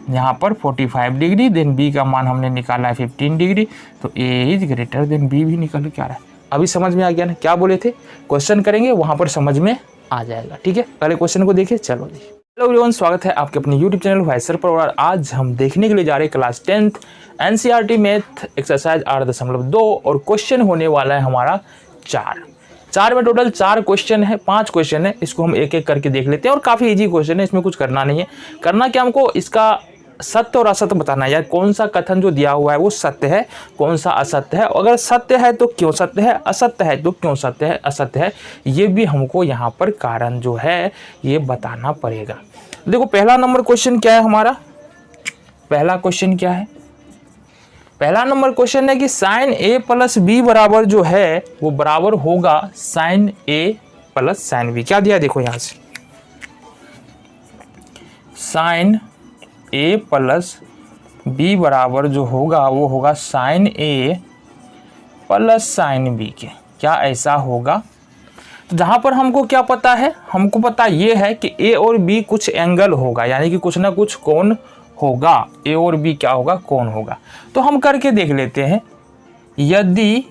A: यहाँ पर 45 डिग्री, देन b का मान हमने निकाला है 15 डिग्री, तो a is greater than b भी निकल के आ रहा है। अभी समझ में आ गया ना, क्या बोले थे, क्वेश्चन करेंगे वहाँ पर समझ में आ जाएगा। ठीक है, पहले क्वेश्चन को देखिए, चलो जी। हेलो एवरीवन, स्वागत है आपके अपने यूट्यूब चैनल भाई सर पर, और आज हम देखने के लिए जा रहे हैं class 10th NCERT math exercise 8.2, और क्वेश्चन होने वाला है हमारा 4 में टोटल 4 क्वेश्चन है, 5 क्वेश्चन है, इसको हम एक एक करके देख लेते हैं। और काफ़ी इजी क्वेश्चन है, इसमें कुछ करना नहीं है, करना क्या हमको इसका सत्य और असत्य बताना है, यार कौन सा कथन जो दिया हुआ है वो सत्य है, कौन सा असत्य है, अगर सत्य है तो क्यों सत्य है, असत्य है तो क्यों सत्य है असत्य है, ये भी हमको यहाँ पर कारण जो है ये बताना पड़ेगा। देखो पहला नंबर क्वेश्चन क्या है हमारा, पहला क्वेश्चन क्या है, पहला नंबर क्वेश्चन है कि साइन ए प्लस बी बराबर जो है वो बराबर होगा साइन ए प्लस साइन बी। क्या दिया देखो यहाँ से, साइन ए प्लस बी बराबर जो होगा वो होगा साइन ए प्लस साइन बी के। क्या ऐसा होगा, तो जहाँ पर हमको क्या पता है, हमको पता ये है कि ए और बी कुछ एंगल होगा, यानी कि कुछ ना कुछ कोण होगा, ए और बी क्या होगा कोण होगा। तो हम करके देख लेते हैं, यदि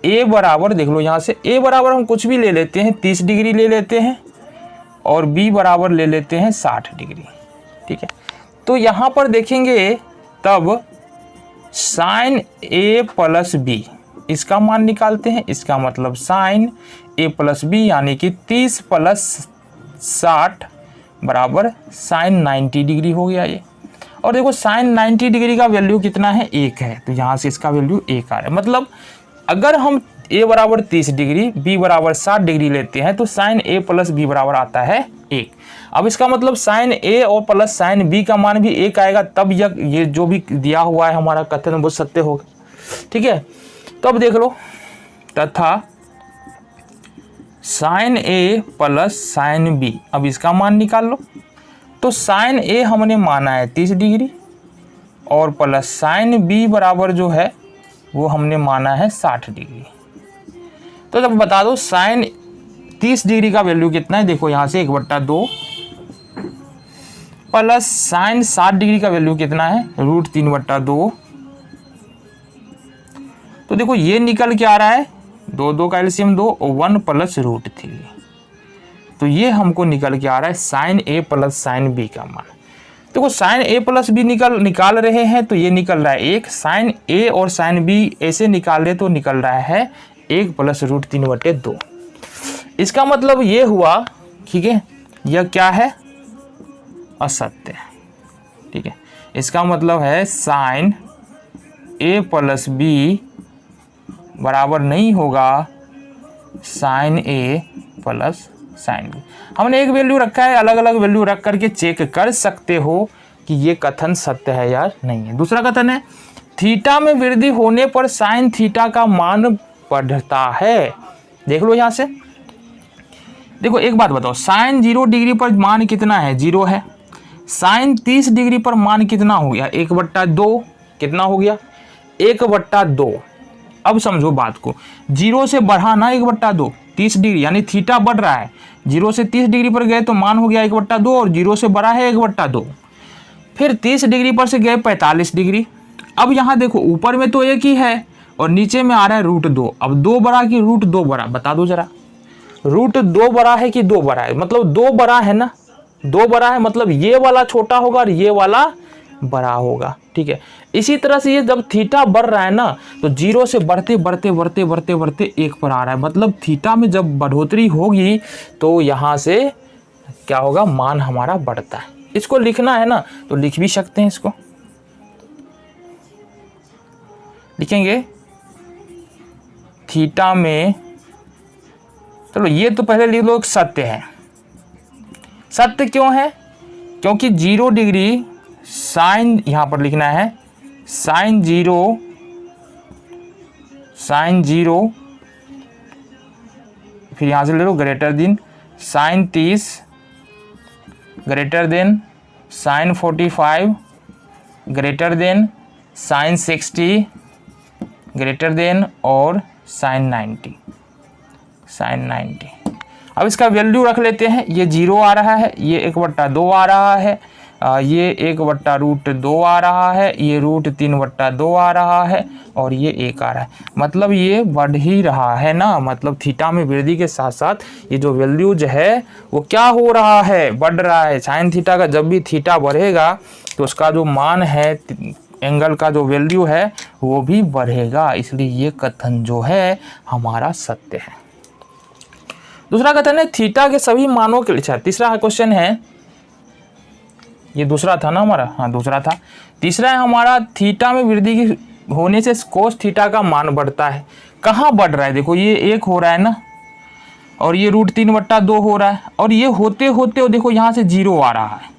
A: ए बराबर देख लो यहाँ से, ए बराबर हम कुछ भी ले लेते हैं 30 डिग्री ले लेते हैं, और बी बराबर ले लेते हैं 60 डिग्री, ठीक है। तो यहाँ पर देखेंगे तब साइन ए प्लस बी, इसका मान निकालते हैं, इसका मतलब साइन ए प्लस बी यानी कि 30 प्लस 60 बराबर साइन 90 डिग्री हो गया ये। और देखो साइन 90 डिग्री का वैल्यू कितना है 1 है, तो यहाँ से इसका वैल्यू 1 आ रहा है। मतलब अगर हम a बराबर 30 डिग्री b बराबर 60 डिग्री लेते हैं तो साइन a प्लस बी बराबर आता है 1। अब इसका मतलब साइन a और प्लस साइन b का मान भी 1 आएगा, तब ये जो भी दिया हुआ है हमारा कथन वो सत्य होगा, ठीक है। तो अब देख लो, तथा sine a plus sine b, अब इसका मान निकाल लो। तो साइन a हमने माना है 30 डिग्री और प्लस साइन b बराबर जो है वो हमने माना है 60 डिग्री। तो जब बता दो साइन 30 डिग्री का वैल्यू कितना है, देखो यहाँ से 1/2 प्लस साइन 60 डिग्री का वैल्यू कितना है, √3/2। तो देखो ये निकल के आ रहा है 2 का एलसीएम 2 और 1 प्लस √3। तो ये हमको निकल के आ रहा है साइन ए प्लस साइन बी का मान। देखो साइन ए प्लस बी निकाल रहे हैं तो ये निकल रहा है 1, साइन ए और साइन बी ऐसे निकाल रहे तो निकल रहा है 1 प्लस √3/2। इसका मतलब ये हुआ, ठीक है, यह क्या है, असत्य, ठीक है। इसका मतलब है साइन ए प्लस बी बराबर नहीं होगा साइन ए प्लस साइन बी। हमने एक वैल्यू रखा है, अलग अलग वैल्यू रख करके चेक कर सकते हो कि ये कथन सत्य है या नहीं है। दूसरा कथन है थीटा में वृद्धि होने पर साइन थीटा का मान बढ़ता है। देख लो यहाँ से, देखो एक बात बताओ, साइन 0 डिग्री पर मान कितना है, 0 है। साइन 30 डिग्री पर मान कितना हो गया, 1/2। कितना हो गया, 1/2। अब समझो बात को, 0 से बढ़ाना 1/2, 30 डिग्री यानी थीटा बढ़ रहा है। 0 से 30 डिग्री पर गए तो मान हो गया 1/2 और 0 से बढ़ा है 1/2। फिर 30 डिग्री पर से गए 45 डिग्री। अब यहाँ देखो ऊपर में तो एक ही है और नीचे में आ रहा है √2। अब 2 बड़ा कि √2 बड़ा, बता दो जरा। √2 बड़ा है कि 2 बड़ा है, मतलब 2 बड़ा है ना, 2 बड़ा है मतलब ये वाला छोटा होगा और ये वाला बड़ा होगा, ठीक है। इसी तरह से ये जब थीटा बढ़ रहा है ना तो 0 से बढ़ते बढ़ते बढ़ते बढ़ते बढ़ते 1 पर आ रहा है, मतलब थीटा में जब बढ़ोतरी होगी तो यहाँ से क्या होगा, मान हमारा बढ़ता है। इसको लिखना है ना तो लिख भी सकते हैं, इसको लिखेंगे थीटा में, चलो ये तो पहले लिख लो, सत्य है। सत्य क्यों है, क्योंकि 0 डिग्री साइन, यहाँ पर लिखना है साइन 0 फिर यहाँ से ले लो greater than sine 30 greater than sine 45 greater than sine 60 greater than और साइन 90। अब इसका वैल्यू रख लेते हैं, ये 0 आ रहा है, ये 1/2 आ रहा है, ये 1/√2 आ रहा है, ये √3/2 आ रहा है और ये 1 आ रहा है। मतलब ये बढ़ ही रहा है ना, मतलब थीटा में वृद्धि के साथ साथ ये जो वैल्यूज है वो क्या हो रहा है, बढ़ रहा है। साइन थीटा का जब भी थीटा बढ़ेगा तो उसका जो मान है, एंगल का जो वैल्यू है वो भी बढ़ेगा, इसलिए ये कथन जो है हमारा सत्य है। दूसरा कथन है थीटा के सभी मानों के लिए, तीसरा क्वेश्चन है, ये दूसरा था ना हमारा, हाँ दूसरा था। तीसरा है हमारा थीटा में वृद्धि की होने से कोस थीटा का मान बढ़ता है। कहाँ बढ़ रहा है, देखो ये 1 हो रहा है ना और ये √3/2 हो रहा है और ये होते होते देखो यहाँ से 0 आ रहा है।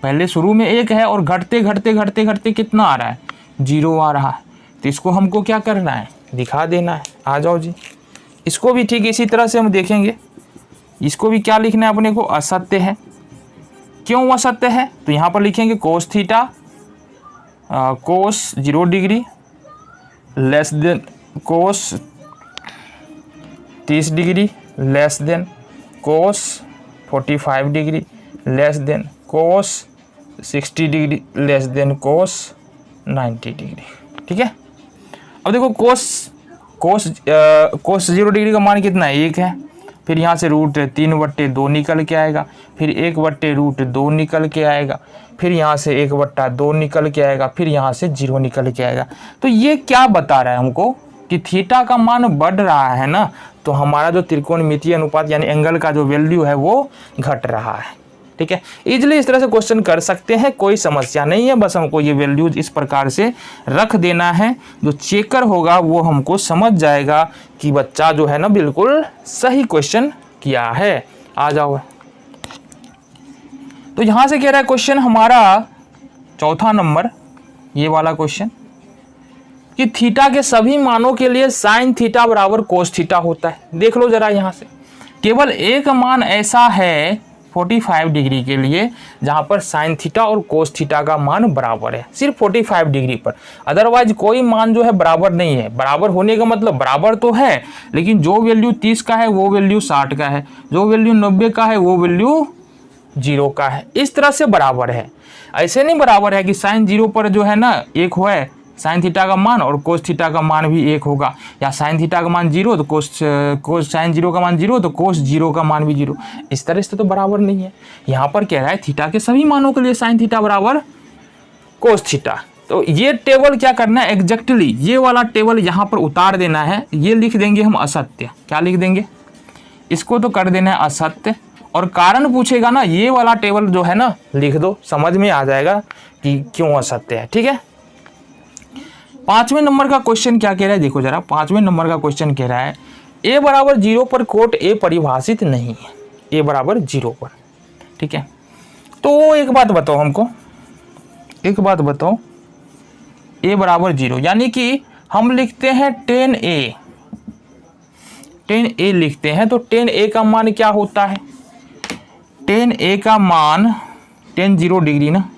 A: पहले शुरू में 1 है और घटते घटते घटते घटते कितना आ रहा है, 0 आ रहा है। तो इसको हमको क्या करना है, दिखा देना है। आ जाओ जी, इसको भी ठीक इसी तरह से हम देखेंगे। इसको भी क्या लिखना है अपने को, असत्य है। क्यों असत्य है, तो यहाँ पर लिखेंगे cos theta cos 0 degree less than cos 30 degree less than cos 45 degree less than cos 60 degree less than cos 90 degree, ठीक है। अब देखो कोस 0 डिग्री का मान कितना है, 1 है। फिर यहाँ से √3/2 निकल के आएगा, फिर 1/√2 निकल के आएगा, फिर यहाँ से 1/2 निकल के आएगा, फिर यहाँ से 0 निकल के आएगा। तो ये क्या बता रहा है हमको कि थीटा का मान बढ़ रहा है ना, तो हमारा जो त्रिकोणमितीय अनुपात यानी एंगल का जो वैल्यू है वो घट रहा है, ठीक है। इजीली इस तरह से क्वेश्चन कर सकते हैं, कोई समस्या नहीं है। बस हमको ये वैल्यूज इस प्रकार से रख देना है, जो चेकर होगा वो हमको समझ जाएगा कि बच्चा जो है ना बिल्कुल सही क्वेश्चन किया है। आ जाओ, तो यहां से कह रहा है क्वेश्चन हमारा चौथा नंबर, ये वाला क्वेश्चन, कि थीटा के सभी मानों के लिए साइन थीटा बराबर कोस थीटा होता है। देख लो जरा, यहाँ से केवल एक मान ऐसा है 45 डिग्री के लिए, जहाँ पर साइन थीटा और कोस थीटा का मान बराबर है, सिर्फ 45 डिग्री पर। अदरवाइज कोई मान जो है बराबर नहीं है। बराबर होने का मतलब बराबर तो है, लेकिन जो वैल्यू 30 का है वो वैल्यू 60 का है, जो वैल्यू 90 का है वो वैल्यू 0 का है। इस तरह से बराबर है। ऐसे नहीं बराबर है कि साइन 0 पर जो है ना 1 हो है साइन थीटा का मान और कोस थीटा का मान भी 1 होगा, या साइन थीटा का मान 0 तो कोस साइन 0 का मान 0 तो कोस 0 का मान भी 0। इस तरह से तो बराबर नहीं है। यहाँ पर कह रहा है थीटा के सभी मानों के लिए साइन थीटा बराबर कोस थीटा। तो ये टेबल क्या करना है, एग्जैक्टली ये वाला टेबल यहाँ पर उतार देना है। ये लिख देंगे हम असत्य। क्या लिख देंगे, इसको तो कर देना है असत्य, और कारण पूछेगा ना ये वाला टेबल जो है ना लिख दो, समझ में आ जाएगा कि क्यों असत्य है। ठीक है, 5वें नंबर का क्वेश्चन क्या कह रहा है, देखो जरा 5वें नंबर का क्वेश्चन कह रहा है a बराबर 0 पर कोट a परिभाषित नहीं है, a बराबर 0 पर। ठीक है, तो एक बात बताओ हमको, एक बात बताओ, a बराबर 0 यानी कि हम लिखते हैं 10a लिखते हैं, तो 10a का मान क्या होता है, 10a का मान 10 0 डिग्री ना,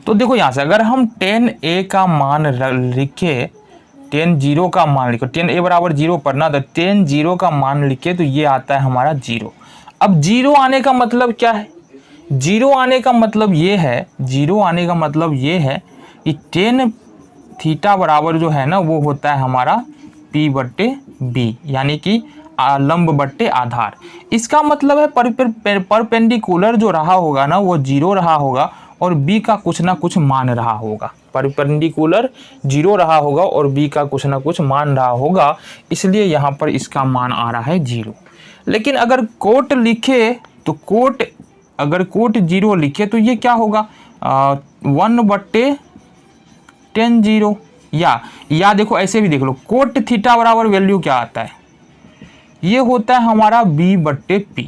A: तो देखो यहाँ से अगर हम 10a का मान लिखे, 10 0 का मान लिखो, 10a बराबर 0 पर ना, तो 10 0 का मान लिखे तो ये आता है हमारा 0। अब 0 आने का मतलब क्या है, 0 आने का मतलब ये है, 0 आने का मतलब ये है कि 10 थीटा बराबर जो है ना वो होता है हमारा p बट्टे b, यानी कि लंब बट्टे आधार। इसका मतलब है परपेंडिकुलर जो रहा होगा ना वो 0 रहा होगा और b का कुछ ना कुछ मान रहा होगा। परपेंडिकुलर 0 रहा होगा और b का कुछ ना कुछ मान रहा होगा, इसलिए यहाँ पर इसका मान आ रहा है 0। लेकिन अगर कोट लिखे तो कोट, अगर कोट 0 लिखे तो ये क्या होगा 1 बट्टे 10 0, या देखो ऐसे भी देख लो, कोट थीटा बराबर वैल्यू क्या आता है, ये होता है हमारा b बट्टे p।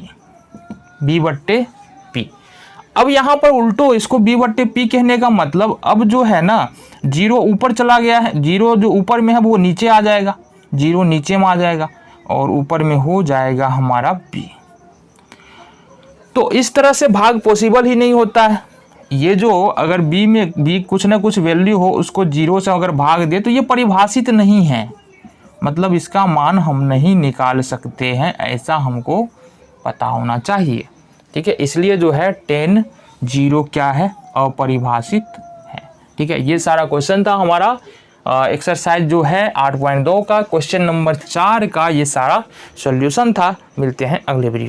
A: अब यहाँ पर उल्टो इसको b बट्टे p कहने का मतलब अब जो है ना 0 ऊपर चला गया है, 0 जो ऊपर में है वो नीचे आ जाएगा, 0 नीचे में आ जाएगा और ऊपर में हो जाएगा हमारा b। तो इस तरह से भाग पॉसिबल ही नहीं होता है। ये जो अगर b में b कुछ ना कुछ वैल्यू हो उसको 0 से अगर भाग दे तो ये परिभाषित नहीं है, मतलब इसका मान हम नहीं निकाल सकते हैं, ऐसा हमको पता होना चाहिए। ठीक है, इसलिए जो है 10 0 क्या है, अपरिभाषित है। ठीक है, ये सारा क्वेश्चन था हमारा एक्सरसाइज जो है 8.2 का, क्वेश्चन नंबर 4 का ये सारा सॉल्यूशन था। मिलते हैं अगले वीडियो।